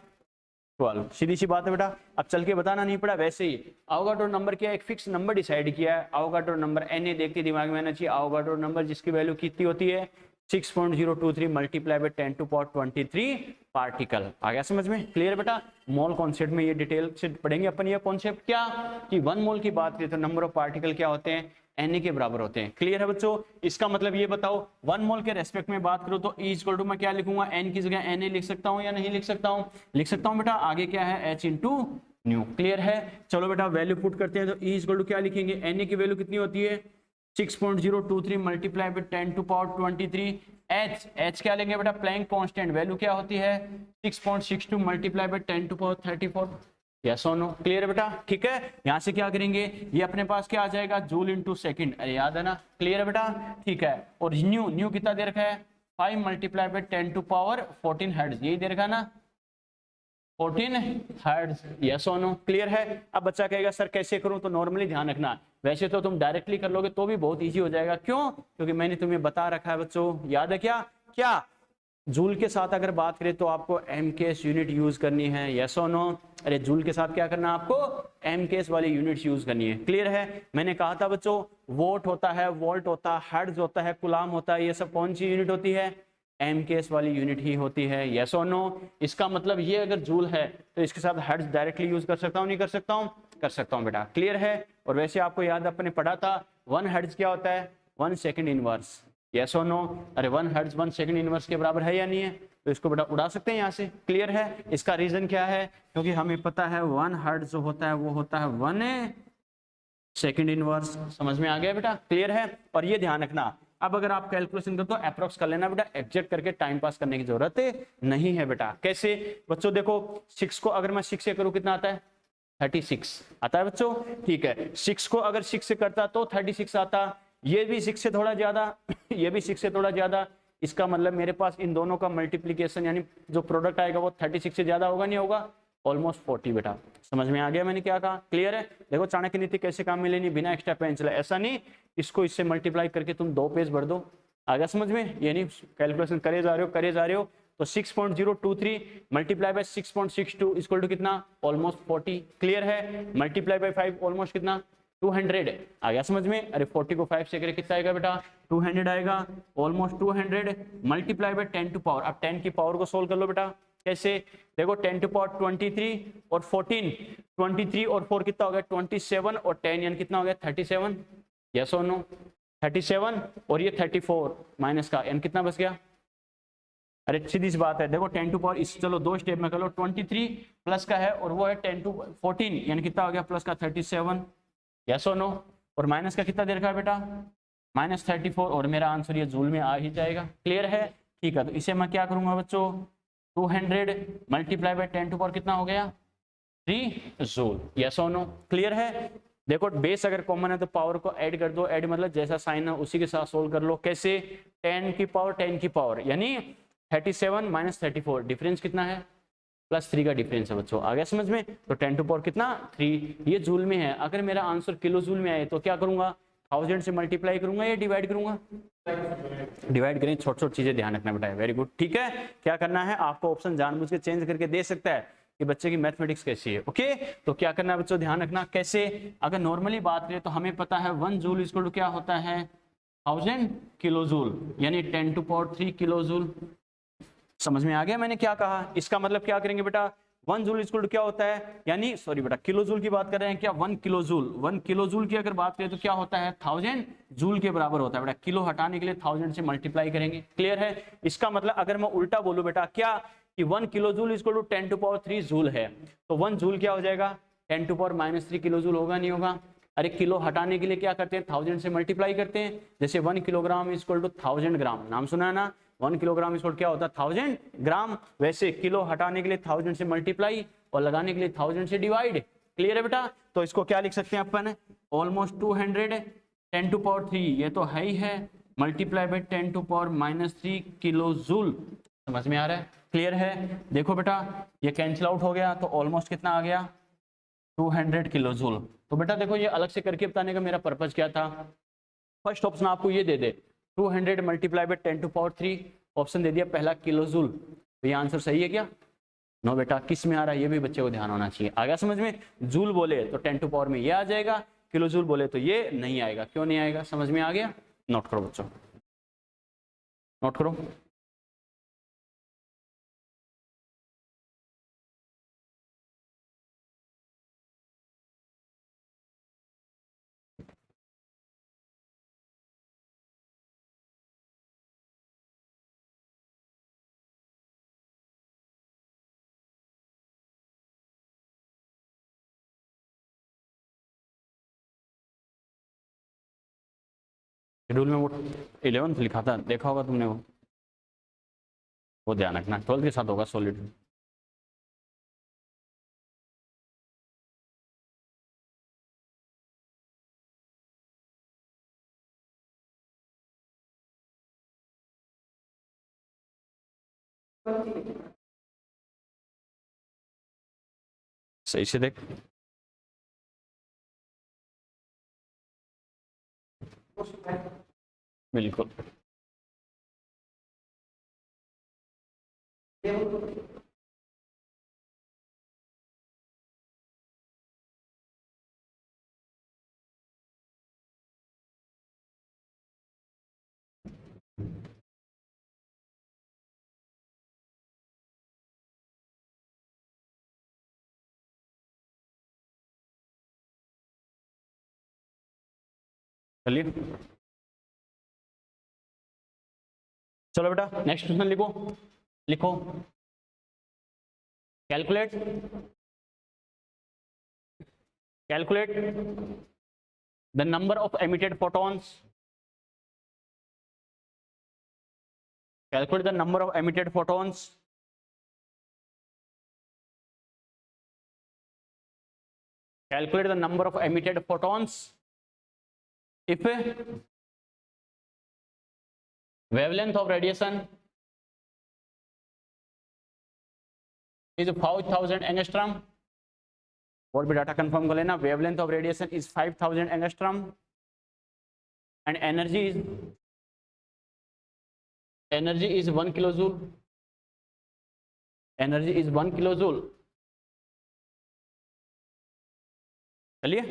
12, सीधी सी बात है बेटा। अब चल के बताना नहीं पड़ा, वैसे ही अवोगाड्रो नंबर क्या, एक फिक्स नंबर डिसाइड किया है, अवोगाड्रो नंबर Na देखते दिमाग में आना चाहिए, अवोगाड्रो नंबर जिसकी वैल्यू कितनी होती है 6.023 multiply by 10 to power 23 particle, आ गया समझ में, क्लियर बेटा। मोल कॉन्सेप्ट में ये डिटेल से पढ़ेंगे अपन, ये कॉन्सेप्ट क्या कि 1 मोल की बात करें तो नंबर ऑफ पार्टिकल क्या होते हैं Na के बराबर होते हैं, क्लियर है बच्चों। इसका मतलब ये बताओ 1 मोल के रेस्पेक्ट में बात करो तो E इक्वल टू मैं क्या लिखूंगा, n की जगह Na लिख सकता हूं या नहीं लिख सकता हूं, लिख सकता हूं बेटा। आगे क्या है H इंटू न्यू, क्लियर है। चलो बेटा वैल्यू पुट करते हैं, तो E इक्वल टू क्या लिखेंगे, Na की वैल्यू कितनी होती है 6.023 multiply by 10 to power 23, H क्या लेंगे बेटा प्लैंक कांस्टेंट, वैल्यू क्या होती है 6.62 multiply by 10 to power 34, yes और नो, क्लियर है बेटा, ठीक है। यहां से क्या करेंगे, ये अपने पास क्या आ जाएगा जूल इनटू सेकंड, अरे याद है ना, क्लियर है बेटा, ठीक है। और न्यू कितना दे रखा है 5 multiply by 10 to power 14 hertz, यही दे रखा है ना, 14 हर्ट्ज, यस और नो, क्लियर है। अब बच्चा कहेगा सर कैसे करूं, तो नॉर्मली ध्यान रखना, वैसे तो तुम डायरेक्टली कर लोगे तो भी बहुत इजी हो जाएगा, क्यों, क्योंकि मैंने तुम्हें बता रखा है बच्चों, याद है क्या क्या, जूल के साथ अगर बात करें तो आपको एमकेएस यूनिट यूज करनी है, यस और नो। अरे जूल के साथ क्या करना है आपको, एमकेएस वाली यूनिट यूज करनी है, क्लियर है। मैंने कहा था बच्चों वोट होता है, वोल्ट होता है, हर्ट्ज होता है, कुलाम होता है, ये सब कौन सी यूनिट होती है, एमकेएस वाली यूनिट ही होती है, यस और नो। इसका मतलब ये अगर जूल है तो इसके साथ हर्ट्ज डायरेक्टली यूज कर सकता हूँ, नहीं कर सकता हूँ, कर सकता हूँ बेटा, क्लियर है। और वैसे आपको याद अपने पढ़ा था 1 हर्ट्ज क्या होता है, 1 सेकंड इनवर्स, यस और नो। अरे 1 हर्ट्ज 1 सेकंड इनवर्स के बराबर है या नहीं है, तो इसको बेटा उड़ा सकते हैं यहाँ से, क्लियर है। इसका रीजन क्या है, क्योंकि हमें पता है 1 हर्ट्ज जो होता है वो होता है 1 सेकंड इनवर्स, समझ में आ गया बेटा, क्लियर है। और ये ध्यान रखना, अब अगर आप कैलकुलेशन करते हो अप्रोक्स कर लेना बेटा, एग्जैक्ट करके टाइम पास करने की जरूरत नहीं है बेटा। कैसे बच्चों, देखो 6 को अगर मैं 6 से करूं कितना आता है, 36 आता है बच्चों, ठीक है। 6 को अगर 6 से करता तो 36 आता, ये भी 6 से थोड़ा ज्यादा ये भी 6 से थोड़ा ज्यादा, इसका मतलब मेरे पास इन दोनों का मल्टीप्लीकेशन यानी जो प्रोडक्ट आएगा वो 36 से ज्यादा होगा, नहीं होगा, ऑलमोस्ट 40 बेटा। समझ में आ गया मैंने क्या कहा, क्लियर है। देखो चाणक्य नीति कैसे काम में लेनी बिना एक्स्ट्रा पेन चला, ऐसा नहीं इसको इससे मल्टीप्लाई करके तुम 2 पेज भर दो, आ गया समझ में, ये नहीं कैलकुलेशन करे जा रहे हो करे जा रहे हो। तो 6.023 मल्टीप्लाई बाय 6.62 इक्वल टू कितना, ऑलमोस्ट 40, क्लियर है। मल्टीप्लाई बाय 5 ऑलमोस्ट कितना, 200, आ गया समझ में। अरे 40 को 5 से करें कितना आएगा बेटा, 200 आएगा, almost 200 multiply by 10 to power. अब 10 की पावर को सोल्व कर लो बेटा, कैसे, देखो 10 टू पावर 23 और 14, 23 और 4 कितना हो गया 27 और 10 यानी कितना हो गया 37, यस और नो, 37 और ये 34 माइनस का यानी कितना बच गया। अरे सीधी सी बात है, देखो 10 टू पावर इस चलो 2 स्टेप में कर लो, 23 प्लस का है और वो है 10 टू 14 यानी कितना हो गया प्लस का 37, यस और नो। और माइनस का कितना दे रखा है बेटा, -34, और मेरा आंसर ये जूल में आ ही जाएगा, क्लियर है। ठीक है, तो इसे मैं क्या करूंगा बच्चों, 200 मल्टीप्लाई बाय 10 टू पावर कितना हो गया 3 जूल, यस और नो, क्लियर है। देखो बेस अगर कॉमन है तो पावर को ऐड कर दो, ऐड मतलब जैसा साइन है उसी के साथ सोल्व कर लो, कैसे, 10 की पावर 10 की पावर यानी 37 माइनस 34, डिफरेंस कितना है, +3 का डिफरेंस है बच्चों, आ गया समझ में। तो 10 टू पावर कितना 3, ये जूल में है। अगर मेरा आंसर किलो जूल में आए तो क्या करूंगा, 1000 से मल्टीप्लाई करूंगा या डिवाइड करूंगा, डिवाइड करें, छोटी छोटी चीजें ध्यान रखना बेटा, वेरी गुड, ठीक है। क्या करना है आपको, ऑप्शन जानबूझ के चेंज करके दे सकता है कि बच्चे की मैथमेटिक्स कैसी है, ओके। तो क्या करना है बच्चों, ध्यान रखना कैसे, अगर नॉर्मली बात करें तो हमें पता है 1 जूल इक्वल टू क्या होता है 1000 किलो जूल यानी 10 टू पावर 3 किलो जूल, समझ में आ गया मैंने क्या कहा। इसका मतलब क्या करेंगे बेटा, 1 जूल इक्वल टू क्या होता है, यानी सॉरी बेटा किलो जूल की बात कर रहे हैं क्या, 1 किलो जूल, 1 किलो जूल की अगर बात करें तो क्या होता है 1000 जूल के बराबर होता है बेटा, किलो हटाने के लिए 1000 से मल्टीप्लाई करेंगे, क्लियर है। इसका मतलब अगर मैं उल्टा बोलूं बेटा क्या, कि 1 kilo joule equal to 10 to power 3 joule है, तो 1 जूल क्या हो जाएगा 10 टू पावर -3 किलो जूल, होगा नहीं होगा। अरे किलो हटाने के लिए क्या करते हैं 1000 से मल्टीप्लाई करते हैं, जैसे 1 किलोग्राम इक्वल टू 1000 ग्राम, नाम सुना है ना, 1 किलोग्राम इक्वल क्या होता है 1000 ग्राम, वैसे किलो हटाने के लिए 1000 से मल्टीप्लाई और लगाने के लिए 1000 से डिवाइड, क्लियर है बेटा। तो इसको क्या लिख सकते हैं अपन, ऑलमोस्ट 200 10 टू पावर 3 ये तो है ही है, multiply by 10 to power -3 kilo joule, समझ में आ रहा है, क्लियर है। देखो बेटा ये कैंसिल आउट हो गया तो ऑलमोस्ट कितना आ गया 200 किलो जूल। तो बेटा देखो ये अलग से करके बताने का मेरा पर्पज क्या था, फर्स्ट ऑप्शन आपको ये दे दे 200 multiply by 10 to power 3, option दे दिया पहला किलो जूल, तो ये आंसर सही है क्या, नो बेटा, किस में आ रहा है ये भी बच्चे को ध्यान होना चाहिए, आ गया समझ में। जूल बोले तो 10 टू पावर में ये आ जाएगा, किलो जूल बोले तो ये नहीं आएगा, क्यों नहीं आएगा, समझ में आ गया। नोट करो बच्चों, नोट करो। शेड्यूल में वो 11th लिखा था, देखा होगा तुमने, वो ध्यान रखना 12th के साथ होगा सॉलिड। सही से देख। बिल्कुल चलिए, चलो बेटा नेक्स्ट क्वेश्चन लिखो। लिखो calculate the number of emitted photons, calculate the number of emitted photons calculate the number of emitted photons if wavelength of radiation is 5000 angstrom। और भी डाटा कंफर्म कर लेना, wavelength of radiation is 5000 angstrom and energy is 1 kilojoule। energy is 1 kilojoule। चलिए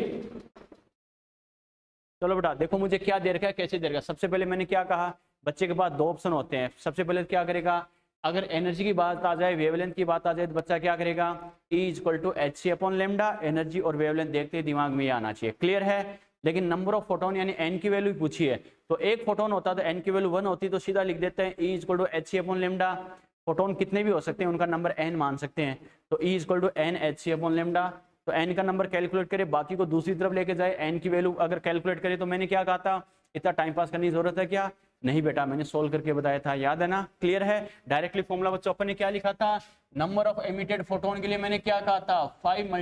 चलो बेटा देखो मुझे क्या दे रखा है, कैसे दे रखा है। सबसे पहले मैंने क्या कहा, बच्चे के पास दो ऑप्शन होते हैं। सबसे पहले क्या करेगा, अगर एनर्जी की बात आ जाए, वेवलेंथ की बात आ जाए, तो बच्चा क्या करेगा, E = hc/λ। एनर्जी और वेवलेंथ देखते ही दिमाग में ये आना चाहिए, क्लियर है। लेकिन नंबर ऑफ फोटोन यानी n की वैल्यू पूछी है, तो एक फोटोन होता तो n की वैल्यू 1 होती, तो सीधा लिख देते हैं E = hc/λ। फोटोन कितने भी हो सकते हैं, उनका नंबर n मान सकते हैं, तो E = n hc/λ। तो n का नंबर कैलकुलेट करे, बाकी को दूसरी तरफ लेके जाए, n की वैल्यू अगर कैलकुलेट करे। तो मैंने क्या कहा था, इतना टाइम पास करने की जरूरत है क्या, नहीं बेटा, मैंने सोल्व करके बताया था, याद है ना, क्लियर है। डायरेक्टली फॉर्मूला बच्चों अपन ने क्या लिखा था, नंबर ऑफ एमिटेड फोटोन के लिए मैंने क्या कहा था, 5 ×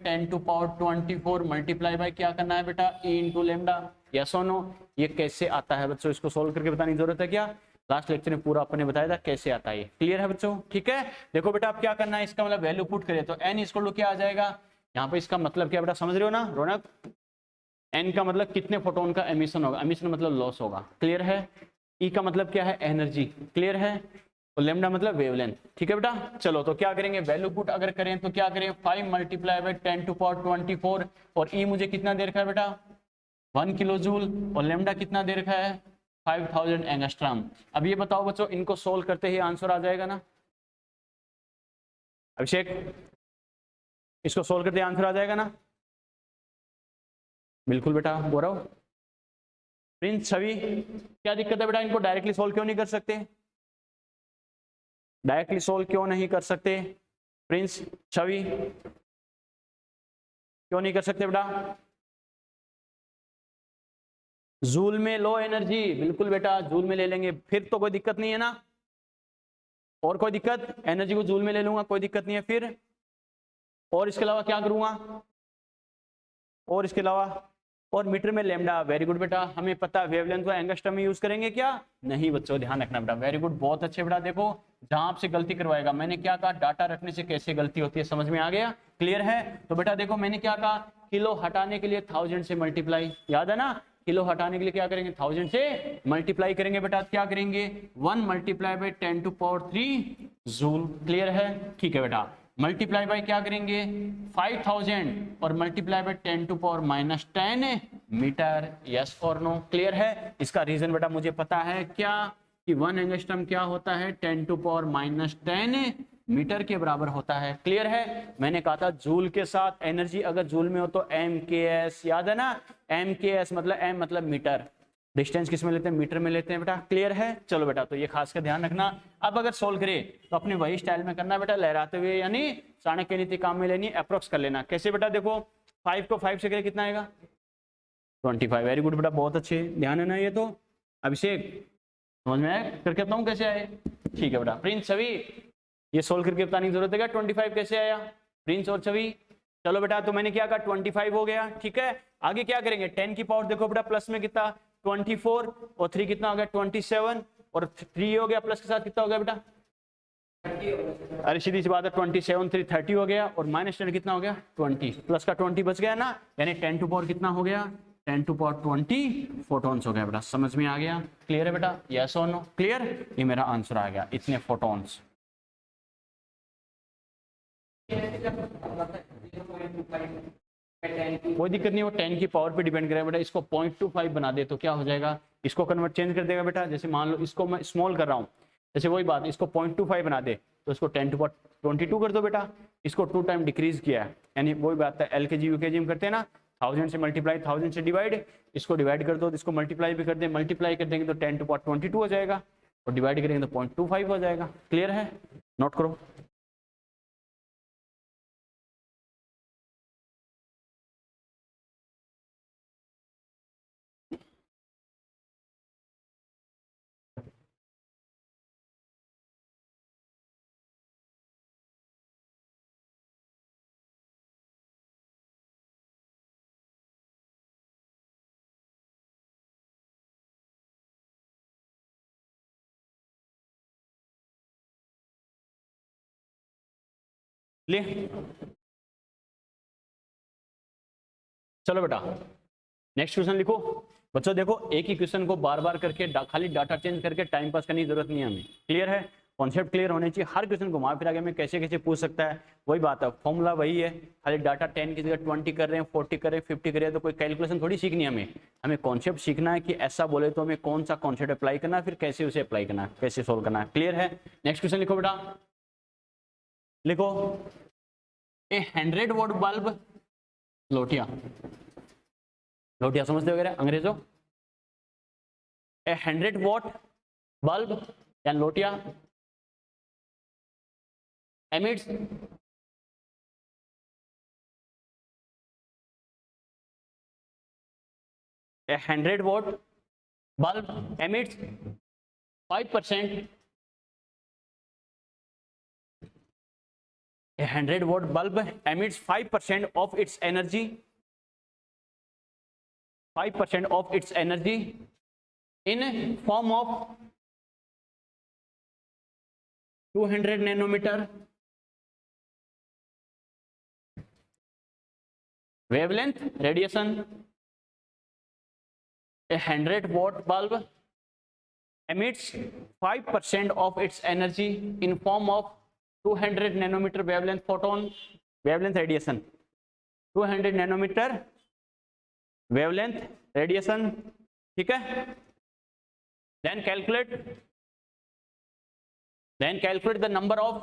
10⁻24 मल्टीप्लाई बाय क्या करना है बेटा, E × λ। यस और नो, ये कैसे आता है बच्चों, इसको सोल्व करके बताने की जरूरत है क्या, लास्ट लेक्चर में पूरा अपन ने बताया था कैसे आता है, क्लियर है बच्चों, ठीक है। देखो बेटा अब क्या करना है, इसका मतलब वैल्यू पुट करें तो n = क्या आ जाएगा, यहाँ पे इसका मतलब क्या बेटा समझ रहे हो ना रौनक, n का मतलब कितने फोटोन का एमिशन होगा, एमिशन मतलब लॉस होगा, क्लियर है। E का मतलब क्या है, एनर्जी, क्लियर है। और लैम्डा मतलब वेवलेंथ, ठीक है बेटा। चलो तो क्या करेंगे, वैल्यू पुट अगर करें तो क्या करें, 5 × 10⁻24 और E मुझे कितना दे रखा है बेटा, 1 किलोजूल, और लैम्डा कितना दे रखा है, 5000 एंगस्ट्रॉम। अब ये बताओ बच्चों, इनको सोल्व करते ही आंसर आ जाएगा ना, अभिषेक इसको सोल्व करते आंसर आ जाएगा ना, बिल्कुल बेटा बोल रहा हूं। प्रिंस छवि क्या दिक्कत है बेटा, इनको डायरेक्टली सोल्व क्यों नहीं कर सकते, डायरेक्टली सोल्व क्यों नहीं कर सकते, प्रिंस छवि क्यों नहीं कर सकते बेटा, जूल में लो एनर्जी, बिल्कुल बेटा जूल में ले लेंगे, फिर तो कोई दिक्कत नहीं है ना, और कोई दिक्कत, एनर्जी को जूल में ले लूंगा, कोई दिक्कत नहीं है फिर, और इसके अलावा क्या करूंगा, और इसके अलावा, और मीटर में लैम्डा, वेरी गुड बेटा, हमें पता वेवलेंथ को एंगस्ट्रम में यूज करेंगे क्या, नहीं बच्चों ध्यान रखना बेटा, वेरी गुड, बहुत अच्छे बेटा। देखो जहां आपसे गलती करवाएगा, मैंने क्या कहा, डाटा रखने से कैसे गलती होती है समझ में आ गया, क्लियर है। तो बेटा देखो मैंने क्या कहा, किलो हटाने के लिए 1000 से मल्टीप्लाई, याद है ना, किलो हटाने के लिए क्या करेंगे, 1000 से मल्टीप्लाई करेंगे बेटा, क्या करेंगे 1 × 10⁻³ जूल, क्लियर है, ठीक है बेटा। मल्टीप्लाई बाय क्या करेंगे 5000 और मल्टीप्लाई बाय 10⁻⁻10 मीटर, यस और नो, क्लियर है। इसका रीजन बेटा मुझे पता है क्या, कि 1 एंगस्ट्रॉम क्या होता है 10⁻⁻10 मीटर के बराबर होता है, क्लियर है। मैंने कहा था जूल के साथ एनर्जी अगर जूल में हो तो MKS, याद है ना, MKS मतलब M मतलब मीटर, डिस्टेंस किस में लेते हैं, मीटर में लेते हैं बेटा, क्लियर है। चलो बेटा तो ये खास कर ध्यान रखना। अब अगर सोल्व करे तो अपने वही स्टाइल में करना बेटा, लहराते हुए, यानी चाणक्य नीति काम में लेनी, अप्रोक्स कर लेना। कैसे बेटा, देखो 5 को 5 से करे कितना आएगा 25, वेरी गुड बेटा, बहुत अच्छे, ध्यान है ना ये तो। अभिषेक समझ में आया करके बताऊं कैसे आए, ठीक है बेटा। प्रिंस छवि ये सोल्व करके बताने की जरूरत है क्या, 25 कैसे आया, प्रिंस और छवि। चलो बेटा तो मैंने क्या कहा 25 हो गया, ठीक है। आगे क्या करेंगे, 10 की पावर देखो बेटा, प्लस में कितना 24 और 3 कितना हो गया 27 और 3 हो गया, प्लस के साथ कितना हो गया बेटा अरे सीधी सी बात है, 27 3 30 हो गया और माइनस 10 कितना हो गया 20, प्लस का 20 बच गया ना, यानी 10 टू पावर कितना हो गया 10 टू पावर 20 फोटॉन्स हो गया बेटा। समझ में आ गया? क्लियर है बेटा? यस और नो? क्लियर? ये मेरा आंसर आ गया, इतने फोटॉन्स। कोई दिक्कत नहीं, वो 10 की पावर पे डिपेंड करेगा बेटा। इसको 0.25 बना दे तो क्या हो जाएगा, इसको कन्वर्ट चेंज कर देगा बेटा। जैसे मान लो इसको मैं स्मॉल कर रहा हूँ, जैसे वही बात, इसको 0.25 बना दे तो इसको 10 टू पावर 22 कर दो बेटा। इसको 2 टाइम डिक्रीज किया है, यानी वही बात है, LKG UKG में करते हैं ना, 1000 से मल्टीप्लाई, 1000 से डिवाइड, इसको डिवाइड कर दो तो इसको मल्टीप्लाई भी कर दे, मल्टीप्लाई कर देंगे तो 10 टू पावर 22 हो जाएगा और डिवाइड करेंगे तो 0.25 हो जाएगा। क्लियर है? नोट करो। ले चलो बेटा नेक्स्ट क्वेश्चन लिखो। बच्चों देखो, एक ही क्वेश्चन को बार बार करके खाली डाटा चेंज करके टाइम पास करने की जरूरत नहीं है हमें। क्लियर है? कॉन्सेप्ट क्लियर होने चाहिए। हर क्वेश्चन घुमा फिरा के हमें कैसे कैसे पूछ सकता है, वही बात है, फॉर्मूला वही है, खाली डाटा 10 की जगह 20 कर रहे हैं, 40 कर रहे हैं, 50 कर रहे हैं, तो कोई कैलकुलेशन थोड़ी सीखनी है हमें कॉन्सेप्ट सीखना है कि ऐसा बोले तो हमें कौन सा कॉन्सेप्ट अप्लाई करना है, फिर कैसे उसे अप्लाई करना है, कैसे सोल्व करना है। क्लियर है? नेक्स्ट क्वेश्चन लिखो बेटा, लिखो ए 100 वॉट बल्ब, लोटिया लोटिया समझते वगैरह अंग्रेजों, ए 100 वॉट बल्ब या लोटिया emits a 100 watt bulb emits 5%, a 100 watt bulb emits 5% of its energy, 5% of its energy in form of 200 nanometer wavelength radiation. A 100 watt bulb emits 5% of its energy in form of 200 nanometer wavelength photon wavelength radiation, 200 nanometer wavelength radiation, ठीक है? then calculate the number of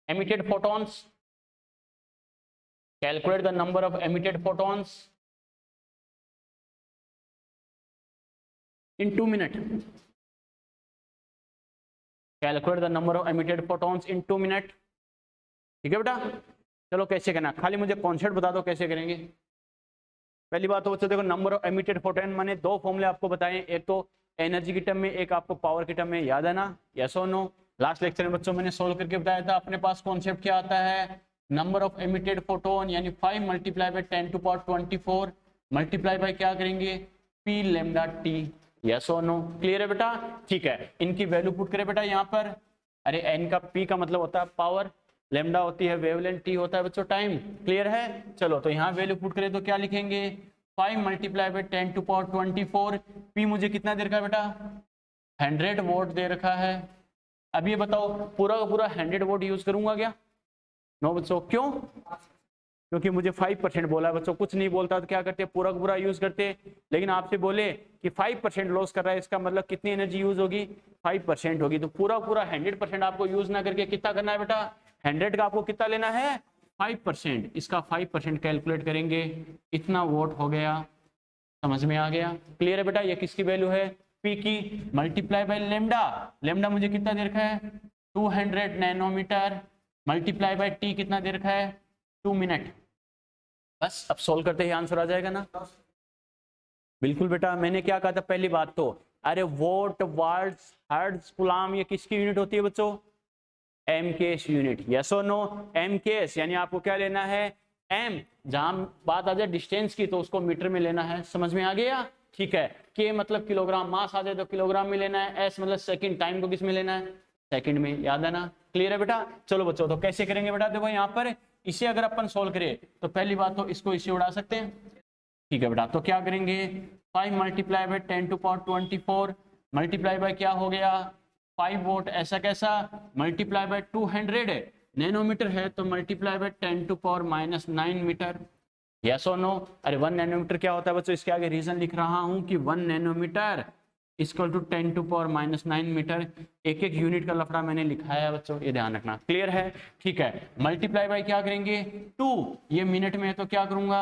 emitted photons, calculate the number of emitted photons in 2 minutes, calculate the number of emitted photons in 2 minutes। ठीक है बेटा? चलो कैसे करना, खाली मुझे कॉन्सेप्ट बता दो कैसे करेंगे। पहली बात तो बच्चों देखो, नंबर ऑफ एमिटेड फोटोन मैंने 2 फॉर्मूले आपको बताए, एक तो एनर्जी की टर्म में, एक आपको पावर की टर्म में, याद है ना? यस और नो? लास्ट लेक्चर में बच्चों मैंने सोल्व करके बताया था। अपने पास कॉन्सेप्ट क्या आता है, नंबर ऑफ एमिटेड फोटोन यानी 5 multiply by 10 to power 24 multiply by क्या करेंगे, पी लैम्डा टी। यस और नो? क्लियर है बेटा? ठीक है, इनकी वैल्यू पुट करें बेटा यहाँ पर। अरे एन का पी का मतलब होता है पावर, लैम्डा होती है वेवलेंथ, टी होता है बच्चों टाइम। क्लियर है? चलो तो यहाँ वैल्यू पुट करें तो क्या लिखेंगे, 5 multiply by 10 to power 24, P मुझे कितना दे रखा है बेटा 100 वोल्ट दे रखा है। अब ये बताओ पूरा का पूरा 100 वोल्ट यूज करूंगा क्या? नो बच्चों, क्यों? क्योंकि मुझे 5% बोला है बच्चों, कुछ नहीं बोलता तो क्या करते, पूरा का पूरा यूज करते। लेकिन आपसे बोले कि 5% लॉस कर रहा है, इसका मतलब कितनी एनर्जी यूज होगी, 5% होगी। तो पूरा पूरा 100% आपको यूज ना करके कितना करना है बेटा, 100 का आपको कितना लेना है 5%, इसका 5% कैलकुलेट करेंगे, इतना वोट हो गया। समझ में आ गया? क्लियर है बेटा? ये किसकी वैल्यू है, पी की, मल्टीप्लाई बाय लेमडा, लेमडा मुझे कितना दे रखा है 200 नैनोमीटर, मल्टीप्लाई बाय टी कितना दे रखा है 2 मिनट। बस अब सोल्व करते ही आंसर आ जाएगा ना? बिल्कुल बेटा, मैंने क्या कहा था पहली बात तो, अरे वोट वाट्स हर्ट्ज कूलम ये किसकी यूनिट होती है बच्चों, एमकेएस यूनिट। यस और नो? एमकेएस यानी आपको क्या लेना है, एम, जहां बात आ जाए डिस्टेंस की तो उसको मीटर में लेना है, समझ में आ गया, ठीक है। के मतलब किलोग्राम, मास आ जाए तो किलोग्राम में लेना है, एस मतलब सेकंड, टाइम को किस में लेना है, सेकंड में, याद है ना, क्लियर है बेटा। चलो बच्चों, तो कैसे करेंगे बेटा, देखो यहाँ पर इसे अगर अपन सोल्व करें तो पहली बात तो इसको इसे उड़ा सकते हैं, ठीक है बेटा। तो क्या करेंगे, 5 multiply by 10 to power 24 multiply by क्या हो गया 5 वोल्ट, ऐसा कैसा, मल्टीप्लाई बाय 200 नैनोमीटर है तो multiply by 10 to power -9 metre, yes और नो। अरे 1 नैनोमीटर क्या होता है बच्चों, इसके आगे रीजन लिख रहा हूं कि 1 nanometre equal to 10 to power -9 metre. एक एक यूनिट का लफड़ा मैंने लिखा है बच्चों, ये ध्यान रखना, क्लियर है, ठीक है। मल्टीप्लाई बाय क्या करेंगे 2, ये मिनट में है तो क्या करूंगा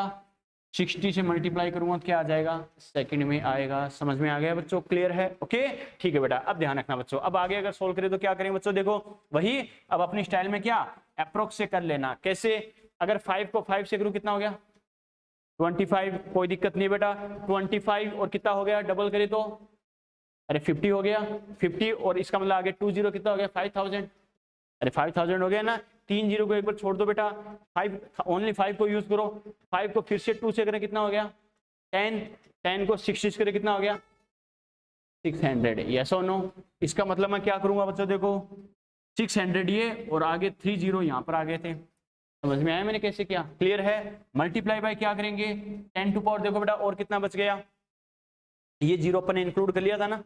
60 से मल्टीप्लाई करूंगा तो क्या आ जाएगा, सेकंड में आएगा, समझ में आ गया बच्चों, क्लियर है, ओके, ठीक है बेटा। अब ध्यान रखना बच्चों, अब आगे अगर सोल्व करें तो क्या करेंगे बच्चों, देखो वही अब अपनी स्टाइल में क्या अप्रोक्स से कर लेना, कैसे, अगर 5 को 5 से करूं कितना हो गया 25, कोई दिक्कत नहीं बेटा, 25 और कितना हो गया डबल करे तो अरे 50 हो गया, 50 और इसका मतलब आगे 20 कितना हो गया 5000, अरे 5000 हो गया ना, 3 जीरो को एक बार छोड़ दो बेटा, 5 ओनली 5 को यूज करो, 5 को फिर से 2 से करें कितना हो गया 10, 10 को 6 से करें कितना हो गया 600, यस और नो। इसका मतलब मैं क्या करूंगा बच्चों, देखो 600 ये और आगे 3 जीरो यहाँ पर आ गए थे, समझ में आया मैंने कैसे किया, क्लियर है। मल्टीप्लाई बाय क्या करेंगे 10 टू पावर, देखो बेटा और कितना बच गया, ये जीरो अपन ने इंक्लूड कर लिया था ना,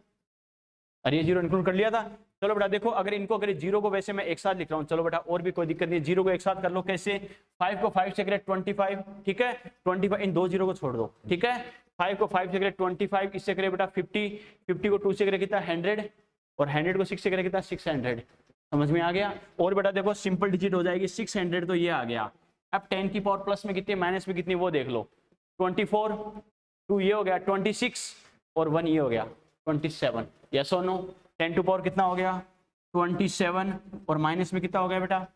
अरे ये जीरो इंक्लूड कर लिया था, चलो बेटा देखो अगर इनको अगर जीरो को वैसे मैं एक साथ लिख रहा हूँ, चलो बेटा और भी कोई दिक्कत नहीं, जीरो को एक साथ कर लो, कैसे 5 को 5 से करे 25, ठीक है 25, इन दो जीरो को छोड़ दो, ठीक है 5 को 5 से करे 25, इससे करे बेटा 50, 50 को 2 से करे कितना 100 और 100 को 6 से करे कितना 600, समझ में आ गया। और बेटा देखो सिंपल डिजिट हो जाएगी 600 तो ये आ गया, अब 10 की पावर प्लस में कितनी माइनस में कितनी वो देख लो, 24, 2 ये हो गया 26 और 1 ये हो गया 27, यस और नो। 10 टू पावर कितना हो गया 27 और माइनस में कितना हो गया बेटा,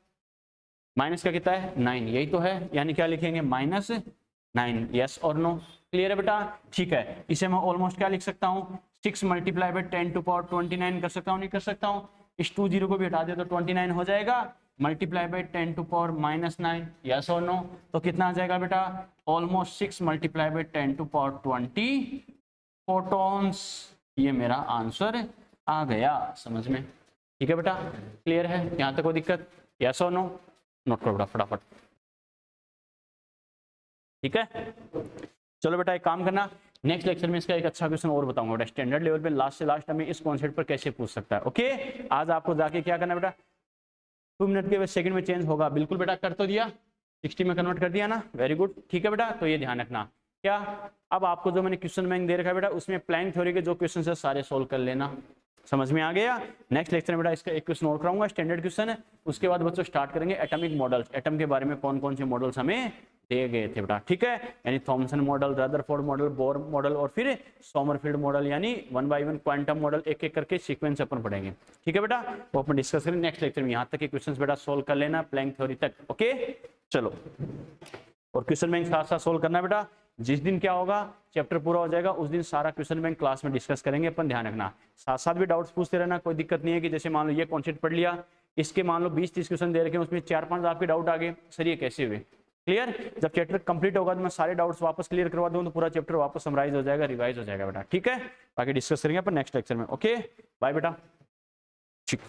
माइनस का कितना है 9, यही तो है, यानी क्या लिखेंगे -9, यस और नो, क्लियर है बेटा, ठीक है। इसे मैं ऑलमोस्ट क्या लिख सकता हूँ 6 मल्टीप्लाई बाय 10 टू पावर 29 कर सकता हूँ, नहीं कर सकता हूँ, इस 2 जीरो को भी हटा दे तो 29 हो जाएगा, multiply by 10 to power -9, yes और नो। तो कितना आ जाएगा बेटा almost 6 multiply by 10 to power 20 photons, ये मेरा आंसर आ गया, समझ में, ठीक है बेटा, क्लियर है, यहां तक कोई दिक्कत, यस और नो, नोट करो बेटा फटाफट, ठीक है। चलो बेटा एक काम करना, नेक्स्ट लेक्चर में इसका एक अच्छा क्वेश्चन और बताऊंगा बेटा, स्टैंडर्ड लेवल पे लास्ट से लास्ट हमें इस कॉन्सेप्ट पर कैसे पूछ सकता है, ओके। आज आपको जाके क्या करना बेटा 2 मिनट के सेकंड में चेंज होगा, बिल्कुल बेटा कर तो दिया, 60 में कन्वर्ट कर दिया ना, वेरी गुड, ठीक है बेटा। तो ये ध्यान रखना क्या, अब आपको जो मैंने क्वेश्चन बैंक दे रखा है बेटा उसमें प्लैंक थ्योरी के जो क्वेश्चन है सारे सोल्व कर लेना, समझ में आ गया। नेक्स्ट लेक्चर में बेटा इसका एक क्वेश्चन और कराऊंगा, स्टैंडर्ड क्वेश्चन है, उसके बाद बच्चों स्टार्ट करेंगे एटॉमिक मॉडल्स, एटम के बारे में कौन कौन से मॉडल्स हमें दिए गए थे बेटा, ठीक है, यानी Thompson model, Rutherford model, Bohr model और फिर सोमरफील्ड मॉडल, यानी 1 बाय 1 क्वांटम मॉडल, एक एक करके सीक्वेंस अपन पढ़ेंगे, ठीक है बेटा, वो अपन डिस्कस करेंगे नेक्स्ट लेक्चर में। यहाँ तक के क्वेश्चन बेटा सोल्व कर लेना प्लैंक थ्योरी तक, ओके। चलो और क्वेश्चन बैंक साथ साथ सोल्व करना बेटा, जिस दिन क्या होगा चैप्टर पूरा हो जाएगा उस दिन सारा क्वेश्चन बैंक क्लास में डिस्कस करेंगे अपन, ध्यान रखना, साथ साथ भी डाउट्स पूछते रहना, कोई दिक्कत नहीं है कि जैसे मान लो ये कॉन्सेप्ट पढ़ लिया, इसके मान लो 20-30 क्वेश्चन दे रखे हैं, उसमें 4-5 आपके डाउट आ गए, सर ये कैसे हुए, क्लियर, जब चैप्टर कंप्लीट होगा तो मैं सारे डाउट्स वापस क्लियर करवा दूँ तो पूरा चैप्टर वापस समराइज हो जाएगा, रिवाइज हो जाएगा बेटा, ठीक है। बाकी डिस्कस करेंगे अपन नेक्स्ट लेक्चर में, ओके बाय बेटा, ठीक।